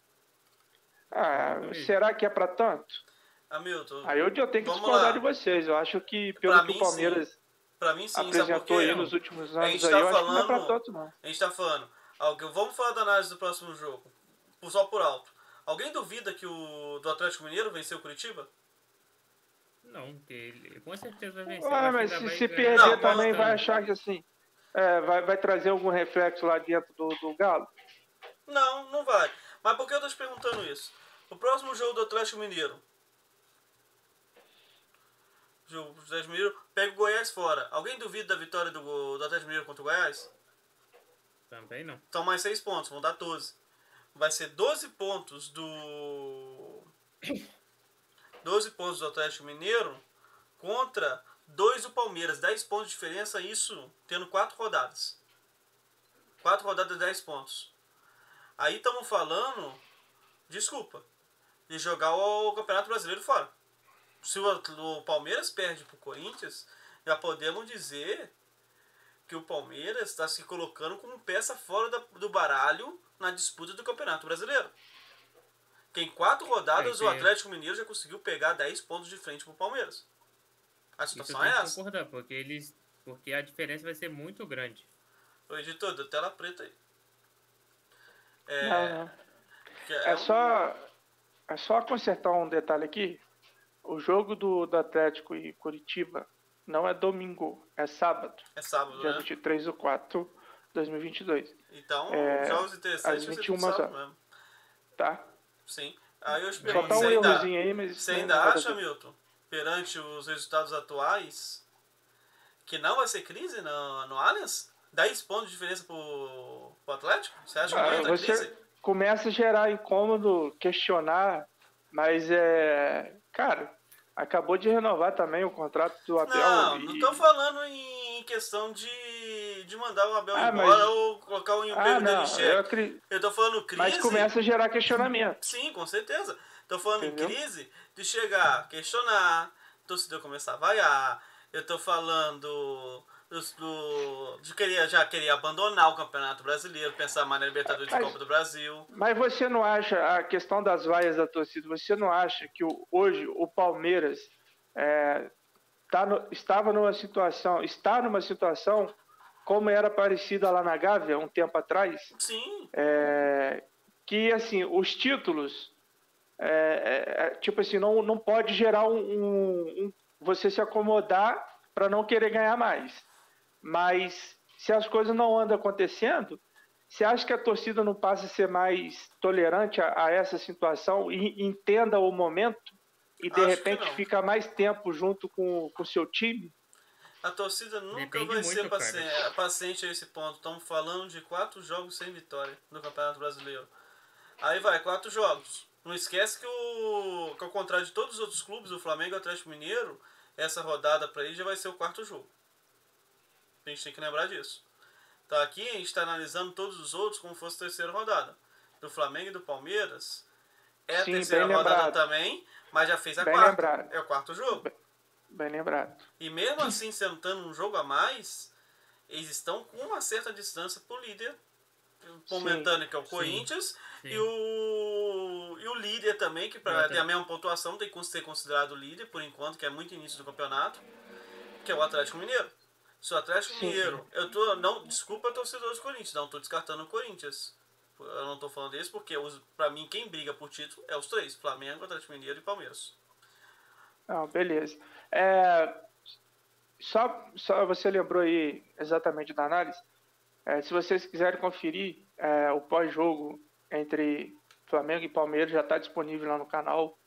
Será que é para tanto? Hamilton, aí eu tenho que discordar de vocês. Eu acho que pelo que o Palmeiras apresentou aí nos últimos anos, eu acho que não é para tanto, não. A gente tá falando. Vamos falar da análise do próximo jogo. Só por alto. Alguém duvida que do Atlético Mineiro venceu o Curitiba? Não, porque ele com certeza vai vencer. Mas se perder também vai achar que assim, vai trazer algum reflexo lá dentro do Galo? Não vai. Mas por que eu tô te perguntando isso? O próximo jogo do Atlético Mineiro. O Atlético Mineiro pega o Goiás fora. Alguém duvida da vitória do Atlético Mineiro contra o Goiás? Também não. Então mais 6 pontos, vão dar 12. Vai ser 12 pontos do 12 pontos do Atlético Mineiro contra 2 do Palmeiras. 10 pontos de diferença, isso tendo 4 rodadas. 4 rodadas, 10 pontos. Aí estamos falando, desculpa, de jogar o Campeonato Brasileiro fora. Se o Palmeiras perde para o Corinthians, já podemos dizer que o Palmeiras está se colocando como peça fora do baralho na disputa do Campeonato Brasileiro. Que em 4 rodadas o Atlético Mineiro já conseguiu pegar 10 pontos de frente para o Palmeiras. A situação é essa. Concordar, porque a diferença vai ser muito grande. O editor, deu tela preta aí. Não. É só consertar um detalhe aqui. O jogo do Atlético e Curitiba não é domingo, é sábado. É sábado, dia né? 23/4/2022. Então, jogos interessantes às 21 horas mesmo. Tá? Sim. Aí eu Só pergunto, tá um errozinho aí, mas... Você ainda acha, Milton, perante os resultados atuais, que não vai ser crise no Allianz? 10 pontos de diferença pro Atlético? Você acha que não entra crise? Começa a gerar incômodo, questionar, mas cara, acabou de renovar também o contrato do Abel. Não tô falando em questão de mandar o Abel embora ou colocar o emprego dele em xeque. Eu tô falando crise... Mas começa a gerar questionamento. Sim, com certeza. Tô falando em crise de chegar, questionar, torcedor começar a vaiar. Eu tô falando de querer abandonar o Campeonato Brasileiro, pensar mais na Libertadores e Copa do Brasil. Mas você não acha, a questão das vaias da torcida, você não acha que hoje o Palmeiras está numa situação como era parecida lá na Gávea um tempo atrás? Sim. Que assim, os títulos tipo assim, não pode gerar você se acomodar para não querer ganhar mais. Mas se as coisas não andam acontecendo, você acha que a torcida não passa a ser mais tolerante a essa situação e entenda o momento e de repente fica mais tempo junto com o seu time? A torcida nunca vai ser paciente a esse ponto. Estamos falando de 4 jogos sem vitória no Campeonato Brasileiro. Aí vai, 4 jogos. Não esquece que ao contrário de todos os outros clubes, o Flamengo e o Atlético Mineiro, essa rodada para ele já vai ser o quarto jogo. A gente tem que lembrar disso. Então aqui a gente está analisando todos os outros como fosse a terceira rodada. Do Flamengo e do Palmeiras é a Sim, terceira bem rodada lembrado. também, mas já fez a Bem quarta. lembrado. É o quarto jogo. Bem lembrado. E mesmo assim, sentando um jogo a mais, eles estão com uma certa distância pro líder momentâneo, que é o Corinthians, Sim. e o líder também, que para ter a mesma pontuação tem que ser considerado líder, por enquanto, que é muito início do campeonato, que é o Atlético Mineiro. Se o Atlético Mineiro... Desculpa, torcedores do Corinthians, não estou descartando o Corinthians. Eu não estou falando isso porque, para mim, quem briga por título é os três: Flamengo, Atlético Mineiro e Palmeiras. Não, beleza. Só você lembrou aí exatamente da análise. Se vocês quiserem conferir o pós-jogo entre Flamengo e Palmeiras, já está disponível lá no canal.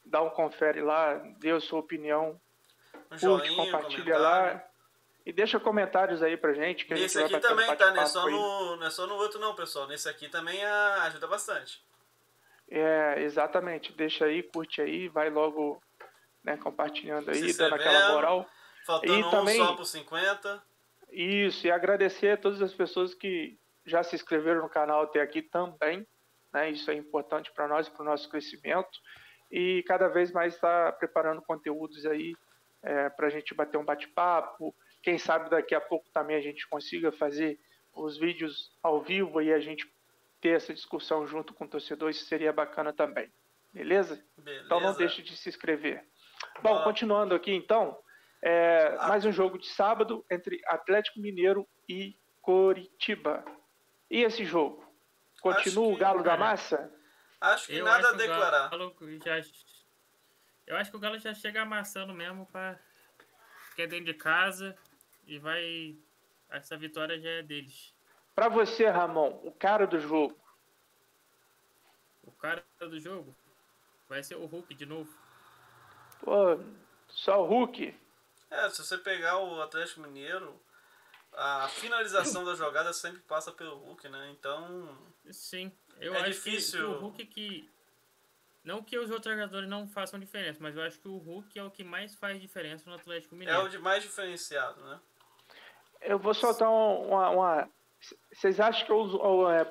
Dá um confere lá, dê a sua opinião, curte, compartilha lá e deixa comentários aí pra gente. Que nesse a gente aqui vai também, tá? Não é só no outro não, pessoal. Nesse aqui também ajuda bastante. Exatamente. Deixa aí, curte aí, vai logo, né, compartilhando aí, Se dando aquela moral. Faltando também, só por 50. Isso, e agradecer a todas as pessoas que já se inscreveram no canal até aqui também, né? Isso é importante para nós, para o nosso crescimento. E cada vez mais está preparando conteúdos aí para a gente bater um bate-papo. Quem sabe daqui a pouco também a gente consiga fazer os vídeos ao vivo e a gente ter essa discussão junto com o torcedor, isso seria bacana também. Beleza? Então não deixe de se inscrever. Bom, continuando aqui então, mais um jogo de sábado entre Atlético Mineiro e Coritiba. E esse jogo? Continua o Galo da Massa? Acho que nada a declarar. Eu acho que o Galo já chega amassando mesmo, porque é dentro de casa e vai... Essa vitória já é deles. Pra você, Ramon, o cara do jogo. O cara do jogo vai ser o Hulk de novo. Pô, só o Hulk? Se você pegar o Atlético Mineiro, a finalização da jogada sempre passa pelo Hulk, né? Então... Sim, eu acho difícil. Que o Hulk Não que os outros jogadores não façam diferença, mas eu acho que o Hulk é o que mais faz diferença no Atlético Mineiro. É o de mais diferenciado, né? Eu vou soltar uma... Vocês acham que,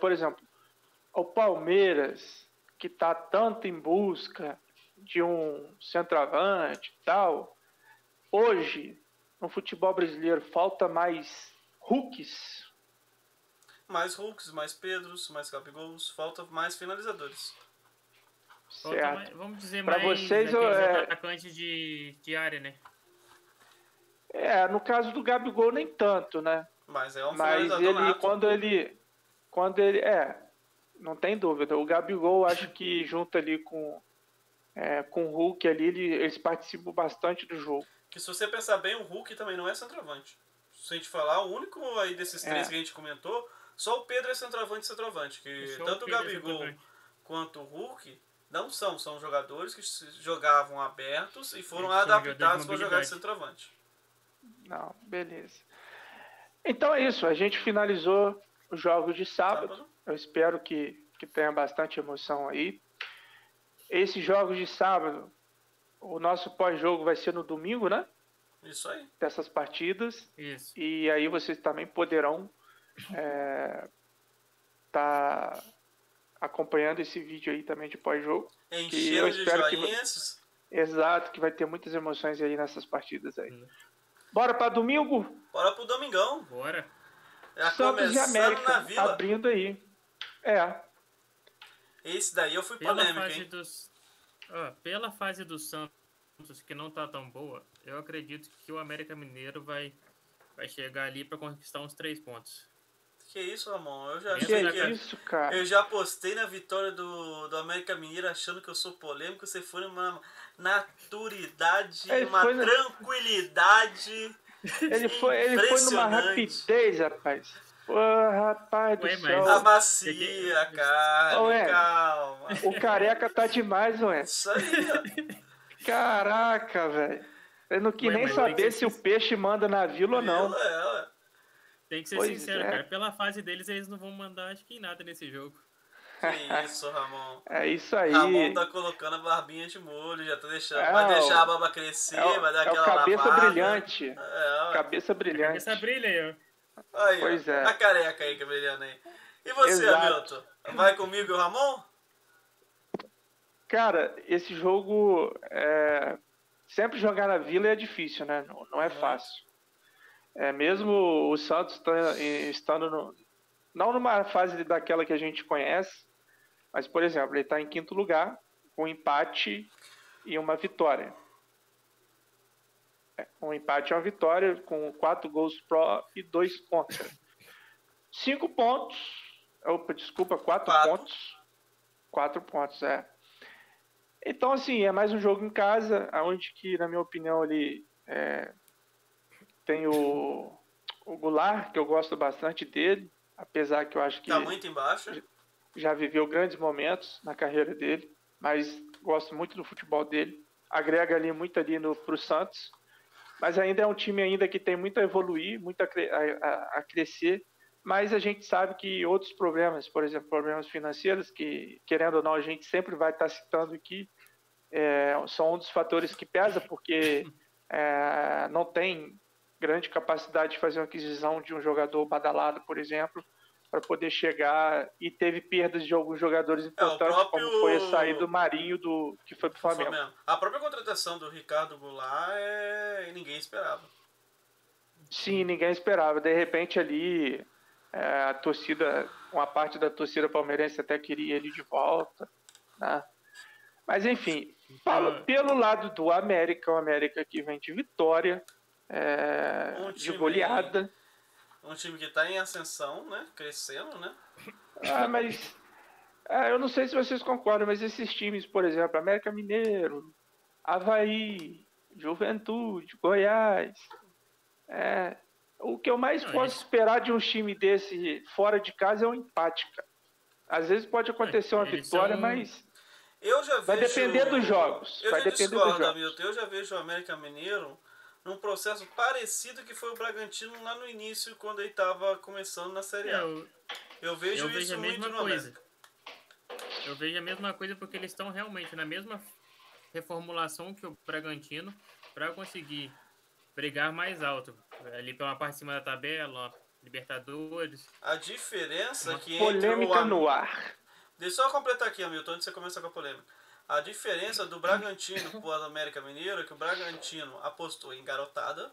por exemplo, o Palmeiras, que está tanto em busca de um centroavante e tal, hoje, no futebol brasileiro, falta mais Hulks? Mais Hulks, mais Pedros, mais Gabigols, falta mais finalizadores. Certo. Vamos dizer pra mais vocês, atacantes de área, né? No caso do Gabigol nem tanto, né? Mas é um finalizador nato. Quando ele não tem dúvida. O Gabigol, acho que junto ali com o Hulk ali, eles participam bastante do jogo. Que se você pensar bem, o Hulk também não é centroavante. Se a gente falar, o único aí desses três que a gente comentou, só o Pedro é centroavante. Que tanto o Gabigol quanto o Hulk não são jogadores que jogavam abertos e foram adaptados para jogar de centroavante. Não, beleza. Então é isso, a gente finalizou os jogos de sábado. Eu espero que tenha bastante emoção aí. Esses jogos de sábado, o nosso pós-jogo vai ser no domingo, né? Isso aí. Dessas partidas. Isso. E aí vocês também poderão tá acompanhando esse vídeo aí também de pós-jogo. Enchendo de joinhas. Exato, que vai ter muitas emoções aí nessas partidas aí. Bora para domingo? Bora pro domingão. Bora. Santos e América na Vila. Abrindo aí. Esse daí eu fui polêmico, hein? Pela fase do Santos, que não tá tão boa, eu acredito que o América Mineiro vai chegar ali para conquistar uns 3 pontos. Que isso, Ramon? Eu já isso, cara? Eu já apostei na vitória do América Mineiro achando que eu sou polêmico. Você foi numa maturidade, tranquilidade. Ele foi numa rapidez, rapaz. Pô, rapaz do céu. Amacia a carne, calma. O careca tá demais, ué. Isso aí, ó. Caraca, velho. Eu não quis nem saber se o peixe manda na vila ou não. Tem que ser sincero, cara. Pela fase deles, eles não vão mandar, acho que nada nesse jogo. Que isso, Ramon. É isso aí. Ramon tá colocando a barbinha de molho, já tá deixando. É, Vai deixar a barba crescer, vai dar é o aquela cabeça lavada. brilhante. É, Cabeça A brilhante. cabeça brilha aí, ó. aí, Pois ó, é. a careca aí que brilhando aí. E você, Exato. Hamilton? Vai comigo e o Ramon? Cara, esse jogo sempre jogar na Vila é difícil, né? Não é fácil. Mesmo o Santos estando não numa fase daquela que a gente conhece, mas, por exemplo, ele está em quinto lugar, com um empate e uma vitória. Um empate e uma vitória, com 4 gols pró e 2 contra. 5 pontos. Opa, desculpa, 4 pontos. 4 pontos, Então, assim, é mais um jogo em casa, onde que, na minha opinião, ele tem o Goulart, que eu gosto bastante dele, apesar que eu acho que Tá muito embaixo. já viveu grandes momentos na carreira dele, mas gosto muito do futebol dele. Agrega ali muito ali pro Santos, mas ainda é um time ainda que tem muito a evoluir, muito a crescer, mas a gente sabe que outros problemas, por exemplo, problemas financeiros, que querendo ou não a gente sempre vai estar citando aqui, são um dos fatores que pesa, porque não tem grande capacidade de fazer uma aquisição de um jogador badalado, por exemplo, para poder chegar, e teve perdas de alguns jogadores importantes, como foi a saída do Marinho, que foi para o Flamengo. A própria contratação do Ricardo Goulart ninguém esperava. Sim, ninguém esperava. De repente ali a torcida, uma parte da torcida palmeirense até queria ele de volta, né? Mas enfim, pelo lado do América, o América que vem de vitória, de goleada. Um time que está em ascensão, né? Crescendo, né? Mas eu não sei se vocês concordam, mas esses times, por exemplo, América Mineiro, Avaí, Juventude, Goiás, o que eu mais posso esperar de um time desse fora de casa é um empate, cara. Às vezes pode acontecer uma vitória, mas vai depender dos jogos. Hamilton. Eu já vejo o América Mineiro num processo parecido que foi o Bragantino lá no início, quando ele estava começando na Série A. Eu vejo isso muito no América. Eu vejo a mesma coisa porque eles estão realmente na mesma reformulação que o Bragantino para conseguir brigar mais alto. Ali pela parte de cima da tabela, Libertadores. A diferença que polêmica no ar. Deixa eu só completar aqui, Hamilton, antes de você começar com a polêmica. A diferença do Bragantino pro América Mineiro é que o Bragantino apostou em garotada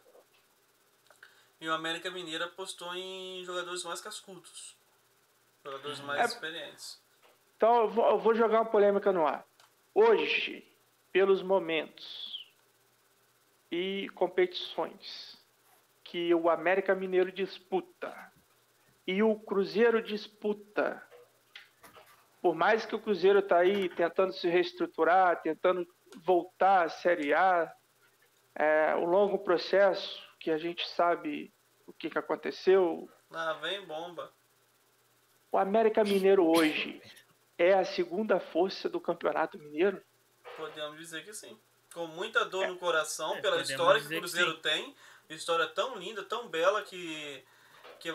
e o América Mineiro apostou em jogadores mais cascudos. Jogadores mais experientes. Então eu vou jogar uma polêmica no ar. Hoje, pelos momentos e competições que o América Mineiro disputa e o Cruzeiro disputa, por mais que o Cruzeiro está aí tentando se reestruturar, tentando voltar à Série A, um longo processo que a gente sabe o que aconteceu. Lá vem bomba. O América Mineiro hoje é a segunda força do Campeonato Mineiro? Podemos dizer que sim. Com muita dor no coração, pela história que o Cruzeiro tem. História tão linda, tão bela, que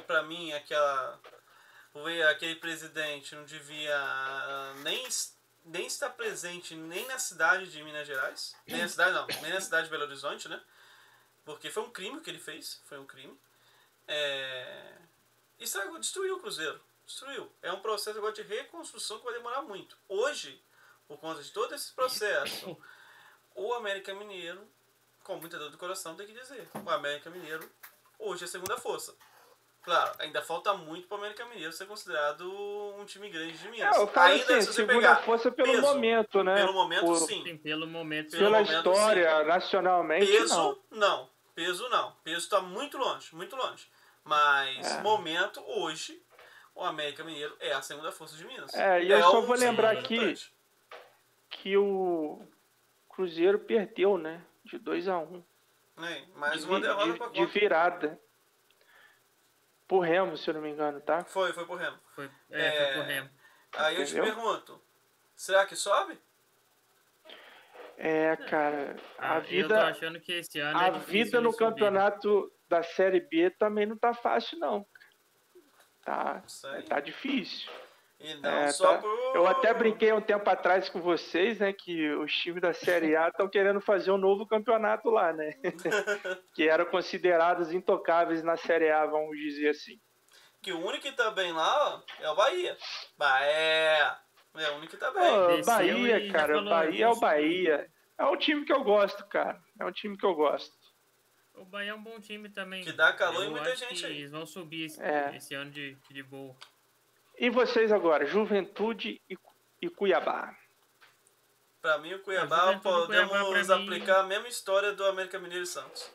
pra mim aquele presidente não devia nem estar presente nem na cidade de Minas Gerais. Nem na cidade de Belo Horizonte, né? Porque foi um crime que ele fez. Foi um crime. Destruiu o Cruzeiro. Destruiu. É um processo agora de reconstrução que vai demorar muito. Hoje, por conta de todo esse processo, o América Mineiro, com muita dor do coração, tem que dizer, o América Mineiro hoje é a segunda força. Claro, ainda falta muito para o América Mineiro ser considerado um time grande de Minas. Eu falo ainda assim, segunda força pelo momento, né? Pelo momento, sim. Pelo momento, pela história, sim. Nacionalmente, não. Peso não. Peso está muito longe, muito longe. Mas, momento, hoje, o América Mineiro é a segunda força de Minas. E eu só vou lembrar aqui que o Cruzeiro perdeu, né? De 2-1. Mais uma derrota pra de virada. Por Remo, se eu não me engano, tá? Foi por Remo. Foi por Remo. Aí eu te pergunto, será que sobe? Cara, a vida... Eu tô achando que esse ano a vida no campeonato da Série B também não tá fácil, não. Tá difícil. E não só por... Eu até brinquei um tempo atrás com vocês, né, que os times da Série A estão querendo fazer um novo campeonato lá, né? Que eram considerados intocáveis na Série A, vamos dizer assim. Que o único que tá bem lá, ó, é o Bahia. Bahia. É o único que tá bem. Ô, Bahia, cara, Bahia é o Bahia. É um time que eu gosto, cara. É um time que eu gosto. O Bahia é um bom time também. Que dá calor Eu em muita acho gente que aí. Eles vão subir esse ano de boa. E vocês agora, Juventude e Cuiabá? Pra mim, o Cuiabá podemos Cuiabá, aplicar a mesma história do América Mineiro e Santos.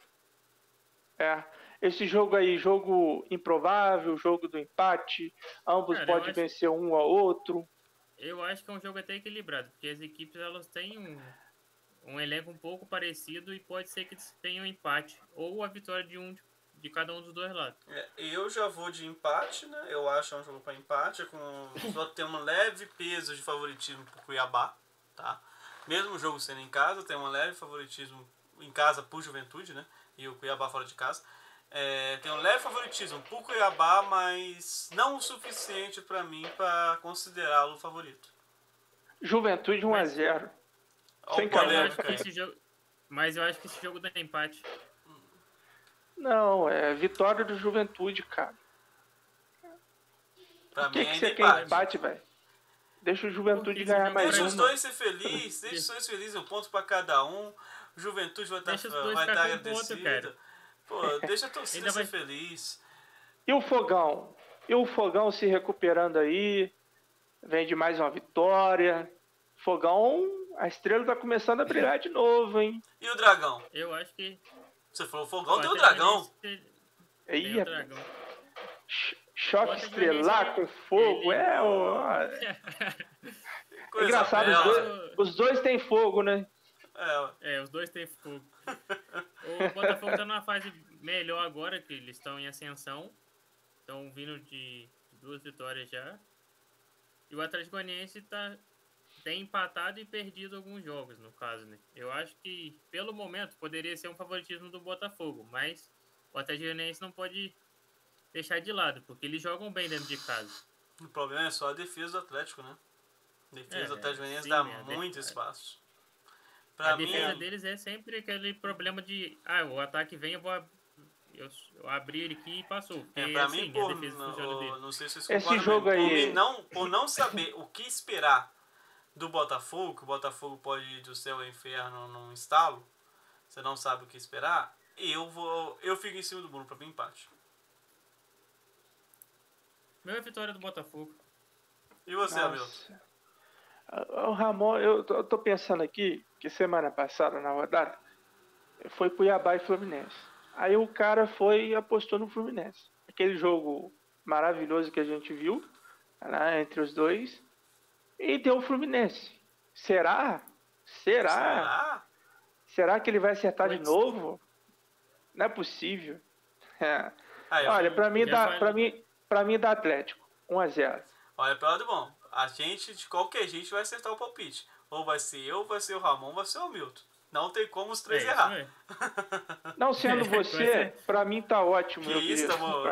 Esse jogo aí, jogo improvável, jogo do empate, ambos podem vencer um ao outro. Eu acho que é um jogo até equilibrado, porque as equipes elas têm um elenco um pouco parecido e pode ser que tenham empate ou a vitória de cada um dos dois lados. Eu já vou de empate, né? Eu acho que é um jogo para empate, só tem um leve peso de favoritismo pro Cuiabá, tá? Mesmo o jogo sendo em casa, tem um leve favoritismo em casa pro Juventude, né? E o Cuiabá fora de casa. Tem um leve favoritismo pro Cuiabá, mas não o suficiente para mim para considerá-lo favorito. Juventude 1-0. Sem polêmica. Mas eu acho que esse jogo dá empate. Não, é vitória do Juventude, cara. Pra Por que mim você quer empate, velho? Deixa o Juventude ganhar mais Deixa uma. os dois ser felizes, deixa os dois felizes, um ponto pra cada um. O Juventude vai estar agradecido. Pô, deixa a torcida ser feliz. E o Fogão? E o Fogão se recuperando aí? Vem de mais uma vitória. Fogão, a estrela tá começando a brilhar de novo, hein? E o Dragão? Eu acho que... Você falou Fogão, tem o Dragão. Tem o Dragão. Choque estrelar com fogo. Engraçado, os dois têm fogo, né? Os dois têm fogo. O Botafogo tá numa fase melhor agora, que eles estão em ascensão. Estão vindo de 2 vitórias já. E o Atlético Goianiense tem empatado e perdido alguns jogos, no caso, né? Eu acho que, pelo momento, poderia ser um favoritismo do Botafogo, mas o Atlético Goianiense não pode deixar de lado, porque eles jogam bem dentro de casa. O problema é só a defesa do Atlético, né? A defesa do Atlético Goianiense dá muito espaço. A defesa deles é sempre aquele problema de o ataque vem, eu abri ele aqui e passou. Pra mim, não sei se vocês concordam, esse jogo aí... por não saber o que esperar do Botafogo, que o Botafogo pode ir do céu ao inferno num estalo, você não sabe o que esperar, eu fico em cima do Bruno pra mim empate. Meu é vitória do Botafogo. E você, Hamilton? O Ramon, eu tô pensando aqui que semana passada na rodada foi Cuiabá e Fluminense. Aí o cara foi e apostou no Fluminense. Aquele jogo maravilhoso que a gente viu, né, entre os dois, e deu o Fluminense. Será que ele vai acertar de novo? Não é possível. Olha, pra mim dá Atlético 1-0. Olha, pelo lado bom, a gente de qualquer jeito vai acertar o palpite. Ou vai ser eu, vai ser o Ramon, vai ser o Milton. Não tem como os três errar. Não sendo você, pra mim tá ótimo. Que isso,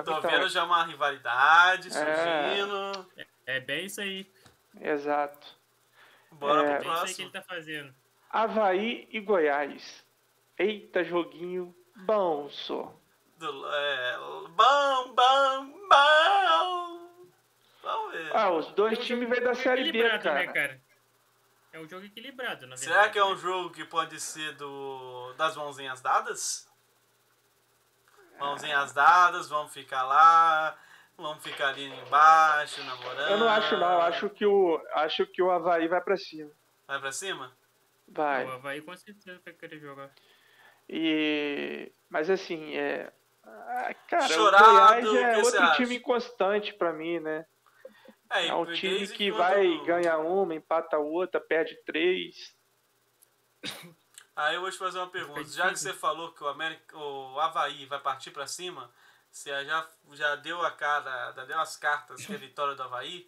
tô vendo já uma rivalidade surgindo. É bem isso aí. Exato. Bora pro próximo. É isso aí que ele tá fazendo. Avaí e Goiás. Eita, joguinho bom, só. Bom. Vamos ver. Os dois times vêm da Série B, cara. Né, cara. É um jogo equilibrado, na verdade. Será que é um jogo que pode ser das mãozinhas dadas? Mãozinhas dadas, vamos ficar lá, vamos ficar ali embaixo, namorando. Eu não acho não, acho que o Avaí vai pra cima. Vai pra cima? Vai. O Avaí com certeza vai querer jogar. Mas assim, cara, Chorado, o Goiás é outro time inconstante pra mim, né? É um time que vai ganhar uma, empata outra, perde 3. Aí eu vou te fazer uma pergunta. Já que você falou que o Avaí vai partir pra cima, você já deu deu as cartas que é a vitória do Avaí?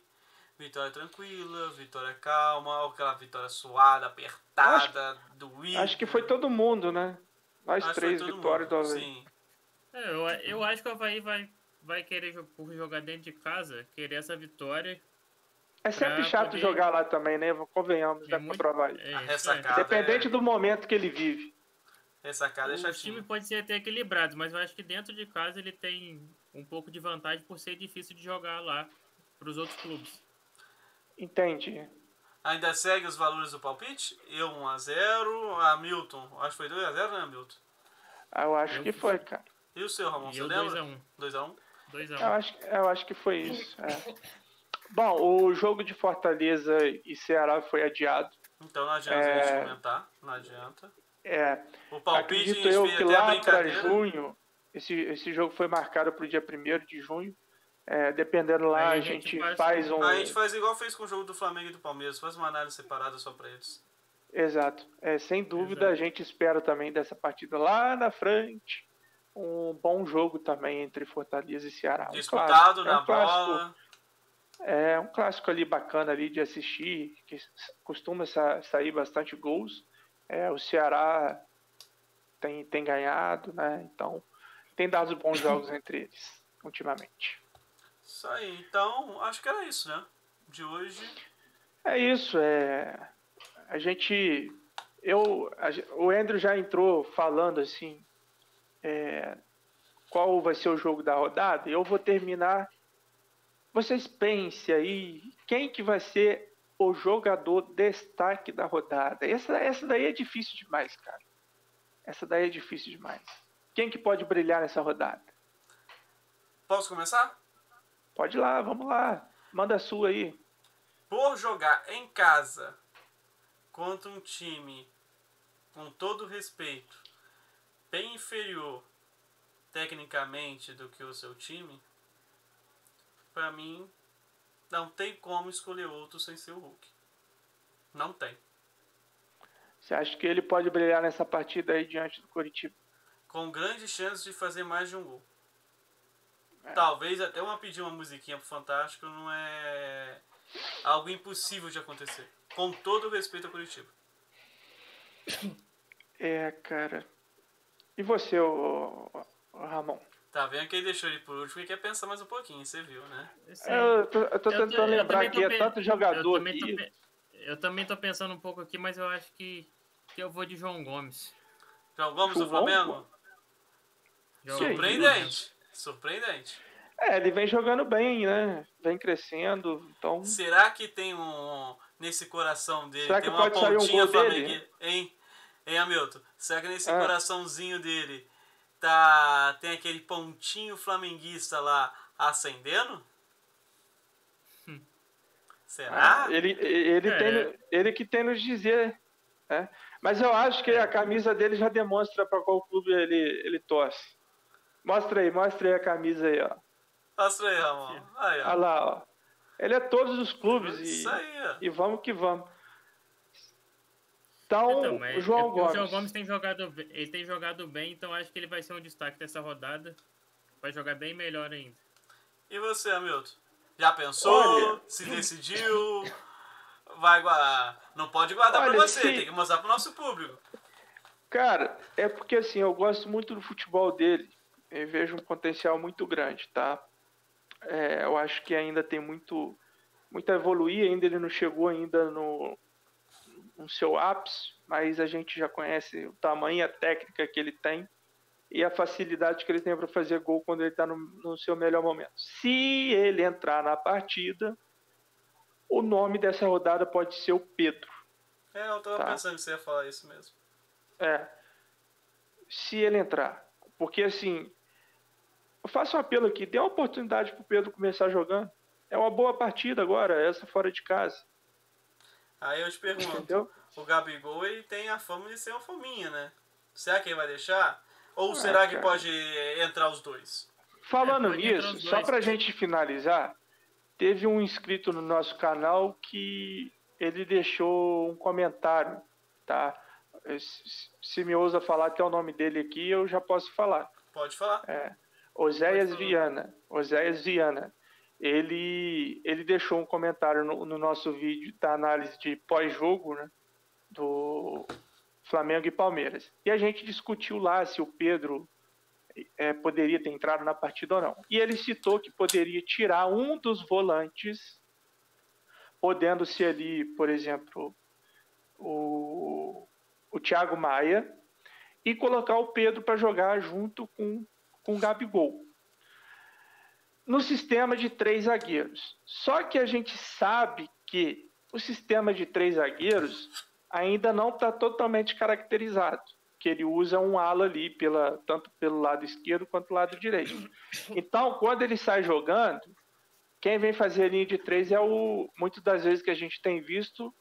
Vitória tranquila, vitória calma, aquela vitória suada, apertada, doída. Acho que foi todo mundo, né? Nós 3 vitórias do Avaí. Sim. Eu acho que o Avaí vai querer, por jogar dentro de casa, querer essa vitória É sempre chato jogar lá também, né? Convenhamos, né? Pra provar isso. Independente do momento que ele vive. Ressacada é chatinho. O time pode ser até equilibrado, mas eu acho que dentro de casa ele tem um pouco de vantagem por ser difícil de jogar lá para os outros clubes. Entendi. Ainda segue os valores do palpite? Eu 1-0, Hamilton, acho que foi 2-0, né, Hamilton? Eu acho que foi, cara. E o seu, Ramon, você lembra? 2-1. 2-1. Eu acho que foi isso. Bom, o jogo de Fortaleza e Ceará foi adiado. Então não adianta a gente comentar, não adianta. O palpite, acredito eu que lá para junho, esse jogo foi marcado para o dia 1º de junho. Dependendo lá, a gente faz um... A gente faz igual fez com o jogo do Flamengo e do Palmeiras, faz uma análise separada só para eles. Exato. Sem dúvida, a gente espera também dessa partida lá na frente um bom jogo também entre Fortaleza e Ceará. Disputado na bola. É um clássico ali bacana ali de assistir, que costuma sair bastante gols. O Ceará tem ganhado, né? Então tem dado bons jogos entre eles ultimamente. Isso aí, então acho que era isso, né? De hoje. É isso, o Andrew já entrou falando assim, qual vai ser o jogo da rodada. Eu vou terminar. Vocês pensem aí, quem que vai ser o jogador destaque da rodada? Essa daí é difícil demais, cara. Essa daí é difícil demais. Quem que pode brilhar nessa rodada? Posso começar? Pode ir lá, vamos lá. Manda a sua aí. Por jogar em casa contra um time, com todo respeito, bem inferior tecnicamente do que o seu time, pra mim, não tem como escolher outro sem ser o Hulk. Não tem. Você acha que ele pode brilhar nessa partida aí diante do Coritiba? Com grandes chances de fazer mais de um gol. Talvez até pedir uma musiquinha pro Fantástico não é algo impossível de acontecer. Com todo o respeito ao Coritiba. Cara. E você, o Ramon? Tá vendo que ele deixou ele por último e quer pensar mais um pouquinho, você viu, né? Eu tô tentando lembrar aqui, é tanto jogador aqui. Eu também tô pensando um pouco aqui, mas eu acho que eu vou de João Gomes. João Gomes do Flamengo? Surpreendente. Surpreendente. Ele vem jogando bem, né? Vem crescendo, então... Será que tem nesse coração dele, será tem que uma pode sair pontinha um gol flamenguista? dele? Hein, Hamilton? Será que nesse coraçãozinho dele tem aquele pontinho flamenguista lá acendendo? Será? Ele que tem nos dizer, né? Mas eu acho que a camisa dele já demonstra para qual clube ele torce. Mostra aí a camisa aí, ó. Mostra aí, Ramon. Aí, ó. Olha lá, ó. Ele é todos os clubes. Isso aí, ó. E vamos que vamos. Então, o João Gomes. O João Gomes tem jogado bem, então acho que ele vai ser um destaque dessa rodada. Vai jogar bem melhor ainda. E você, Hamilton? Já pensou? Se decidiu? Vai guardar? Não pode guardar pra você, tem que mostrar pro nosso público. Cara, é porque assim, eu gosto muito do futebol dele. Eu vejo um potencial muito grande, tá? Eu acho que ainda tem muito a evoluir, ainda ele não chegou ainda no seu ápice, mas a gente já conhece o tamanho e a técnica que ele tem e a facilidade que ele tem para fazer gol quando ele está no seu melhor momento. Se ele entrar na partida, o nome dessa rodada pode ser o Pedro. Eu estava pensando que você ia falar isso mesmo. Se ele entrar. Porque assim, eu faço um apelo aqui, dê uma oportunidade pro Pedro começar jogando. É uma boa partida agora, essa fora de casa. Aí eu te pergunto, entendeu? O Gabigol, ele tem a fama de ser uma fominha, né? Será que ele vai deixar? Ou será que pode entrar os dois? Falando nisso, só pra gente finalizar, teve um inscrito no nosso canal que ele deixou um comentário, tá? Se me ousa falar até o nome dele aqui, eu já posso falar. Pode falar. Oséias Viana. Ele deixou um comentário no nosso vídeo da análise de pós-jogo, né, do Flamengo e Palmeiras. E a gente discutiu lá se o Pedro poderia ter entrado na partida ou não. E ele citou que poderia tirar um dos volantes podendo ser ali, por exemplo, o Thiago Maia, e colocar o Pedro para jogar junto com o Gabigol, no sistema de 3 zagueiros. Só que a gente sabe que o sistema de 3 zagueiros ainda não está totalmente caracterizado, que ele usa um ala ali, tanto pelo lado esquerdo quanto pelo lado direito. Então, quando ele sai jogando, quem vem fazer a linha de 3 muitas das vezes que a gente tem visto,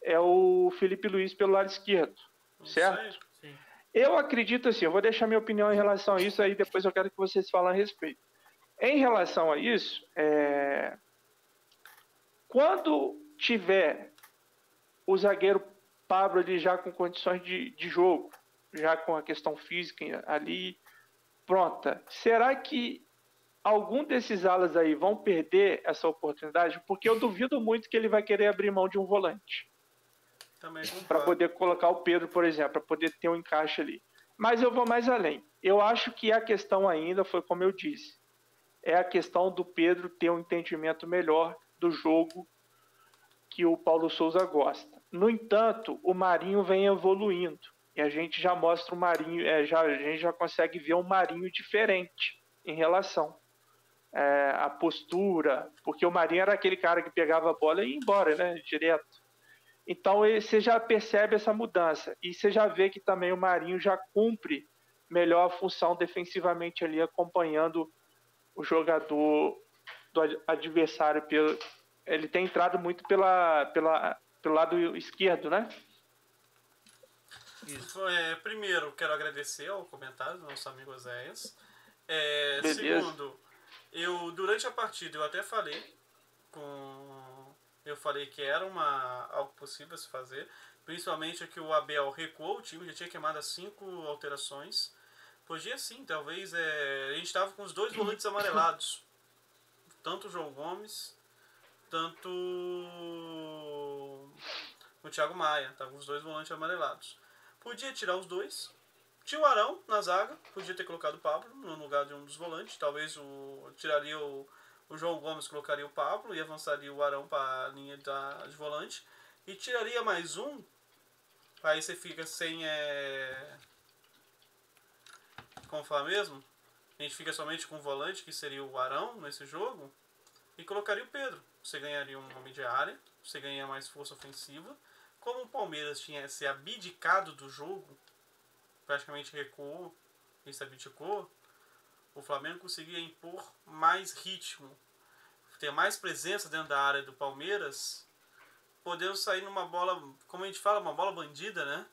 é o Felipe Luiz pelo lado esquerdo, certo? Sim. Eu acredito assim, eu vou deixar minha opinião em relação a isso, aí depois eu quero que vocês falem a respeito. Em relação a isso, quando tiver o zagueiro Pablo ali já com condições de jogo, já com a questão física ali pronta, será que algum desses alas aí vão perder essa oportunidade? Porque eu duvido muito que ele vai querer abrir mão de um volante para poder colocar o Pedro, por exemplo, para poder ter um encaixe ali. Mas eu vou mais além. Eu acho que a questão ainda foi como eu disse, é a questão do Pedro ter um entendimento melhor do jogo que o Paulo Souza gosta. No entanto, o Marinho vem evoluindo e a gente já mostra o Marinho, a gente já consegue ver um Marinho diferente em relação à postura, porque o Marinho era aquele cara que pegava a bola e ia embora, né, direto. Então você já percebe essa mudança e você já vê que também o Marinho já cumpre melhor a função defensivamente ali, acompanhando o jogador do adversário. Ele tem entrado muito pelo lado esquerdo, né? Primeiro, quero agradecer ao comentário do nosso amigo Oséias. Segundo, durante a partida eu até falei que era algo possível se fazer, principalmente que o Abel recuou o time, já tinha queimado as 5 alterações. Podia sim, talvez a gente estava com os 2 volantes amarelados, tanto o João Gomes, tanto o Thiago Maia, estavam os 2 volantes amarelados. Podia tirar os 2, tinha o Arão na zaga, podia ter colocado o Pablo no lugar de um dos volantes, talvez tiraria o João Gomes, colocaria o Pablo e avançaria o Arão para a linha de volante, e tiraria mais um, aí você fica sem... como falar mesmo? A gente fica somente com o volante, que seria o Arão nesse jogo, e colocaria o Pedro. Você ganharia um homem de área, você ganha mais força ofensiva. Como o Palmeiras tinha se abdicado do jogo, praticamente recuou e se abdicou, o Flamengo conseguia impor mais ritmo, ter mais presença dentro da área do Palmeiras, podendo sair numa bola, como a gente fala, uma bola bandida, né?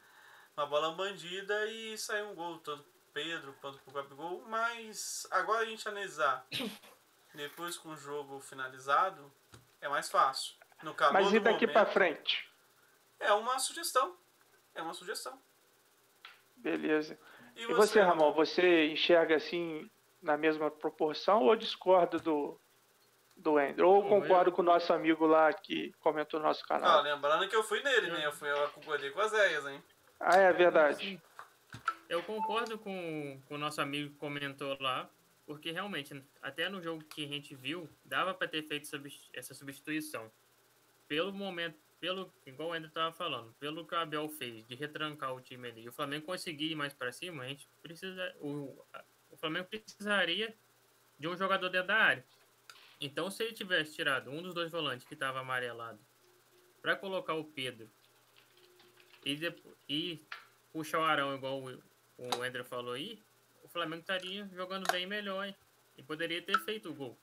Uma bola bandida e sair um gol, tanto Pedro quanto pro Gabigol. Mas agora a gente analisar depois com o jogo finalizado é mais fácil. No calor Mas e daqui para frente? É uma sugestão. Beleza. E você, Ramon, você enxerga assim na mesma proporção ou discorda do Andrew? Ou concordo com o nosso amigo lá que comentou no nosso canal? Lembrando que eu fui nele, né? Eu concordei com as ideias, hein? Ah, é verdade. Sim. Eu concordo com o nosso amigo que comentou lá, porque realmente, até no jogo que a gente viu, dava para ter feito essa substituição. Pelo momento, igual o Andrew estava falando, pelo que o Abel fez, de retrancar o time ali, o Flamengo conseguir ir mais para cima, a gente precisa, o Flamengo precisaria de um jogador dentro da área. Então, se ele tivesse tirado um dos 2 volantes que estava amarelado para colocar o Pedro e puxar o Arão, igual o André falou aí, o Flamengo estaria jogando bem melhor e poderia ter feito o gol.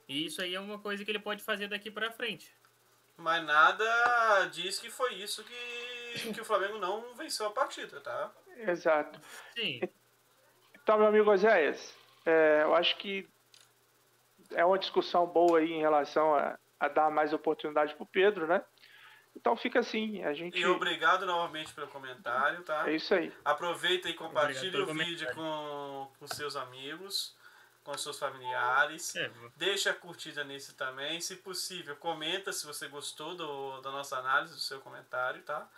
E isso aí é uma coisa que ele pode fazer daqui para frente. Mas nada diz que foi isso que o Flamengo não venceu a partida, tá? Exato. Sim. Então, meu amigo Oséias, eu acho que é uma discussão boa aí em relação a dar mais oportunidade pro Pedro, né? Então fica assim, a gente... E obrigado novamente pelo comentário, tá? É isso aí. Aproveita e compartilha o vídeo com seus amigos, com seus familiares. Deixa a curtida nesse também. Se possível, comenta se você gostou da nossa análise, do seu comentário, tá?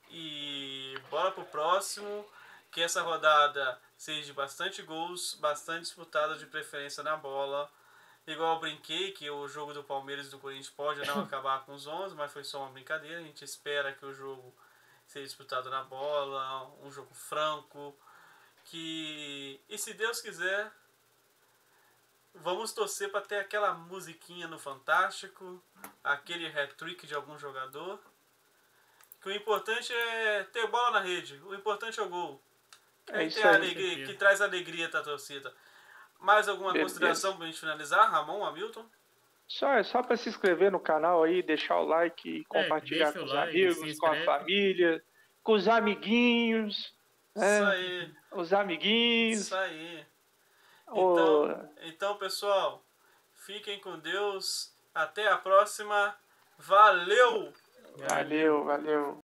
E bora pro próximo. Que essa rodada seja de bastante gols, bastante disputada, de preferência na bola. Igual eu brinquei que o jogo do Palmeiras e do Corinthians pode não acabar com os 11, mas foi só uma brincadeira. A gente espera que o jogo seja disputado na bola, um jogo franco. E se Deus quiser, vamos torcer para ter aquela musiquinha no Fantástico, aquele hat-trick de algum jogador. Que o importante é ter bola na rede, o importante é o gol. É isso tem aí. alegria, que traz alegria para a torcida. Mais alguma Beleza. consideração para a gente finalizar, Ramon, Hamilton? Só para se inscrever no canal aí, deixar o like e compartilhar deixa com o os like, se amigos, com a inscreve. família, com os amiguinhos. Isso aí. Os amiguinhos. Isso aí. Ô, Então, pessoal, fiquem com Deus. Até a próxima. Valeu! valeu.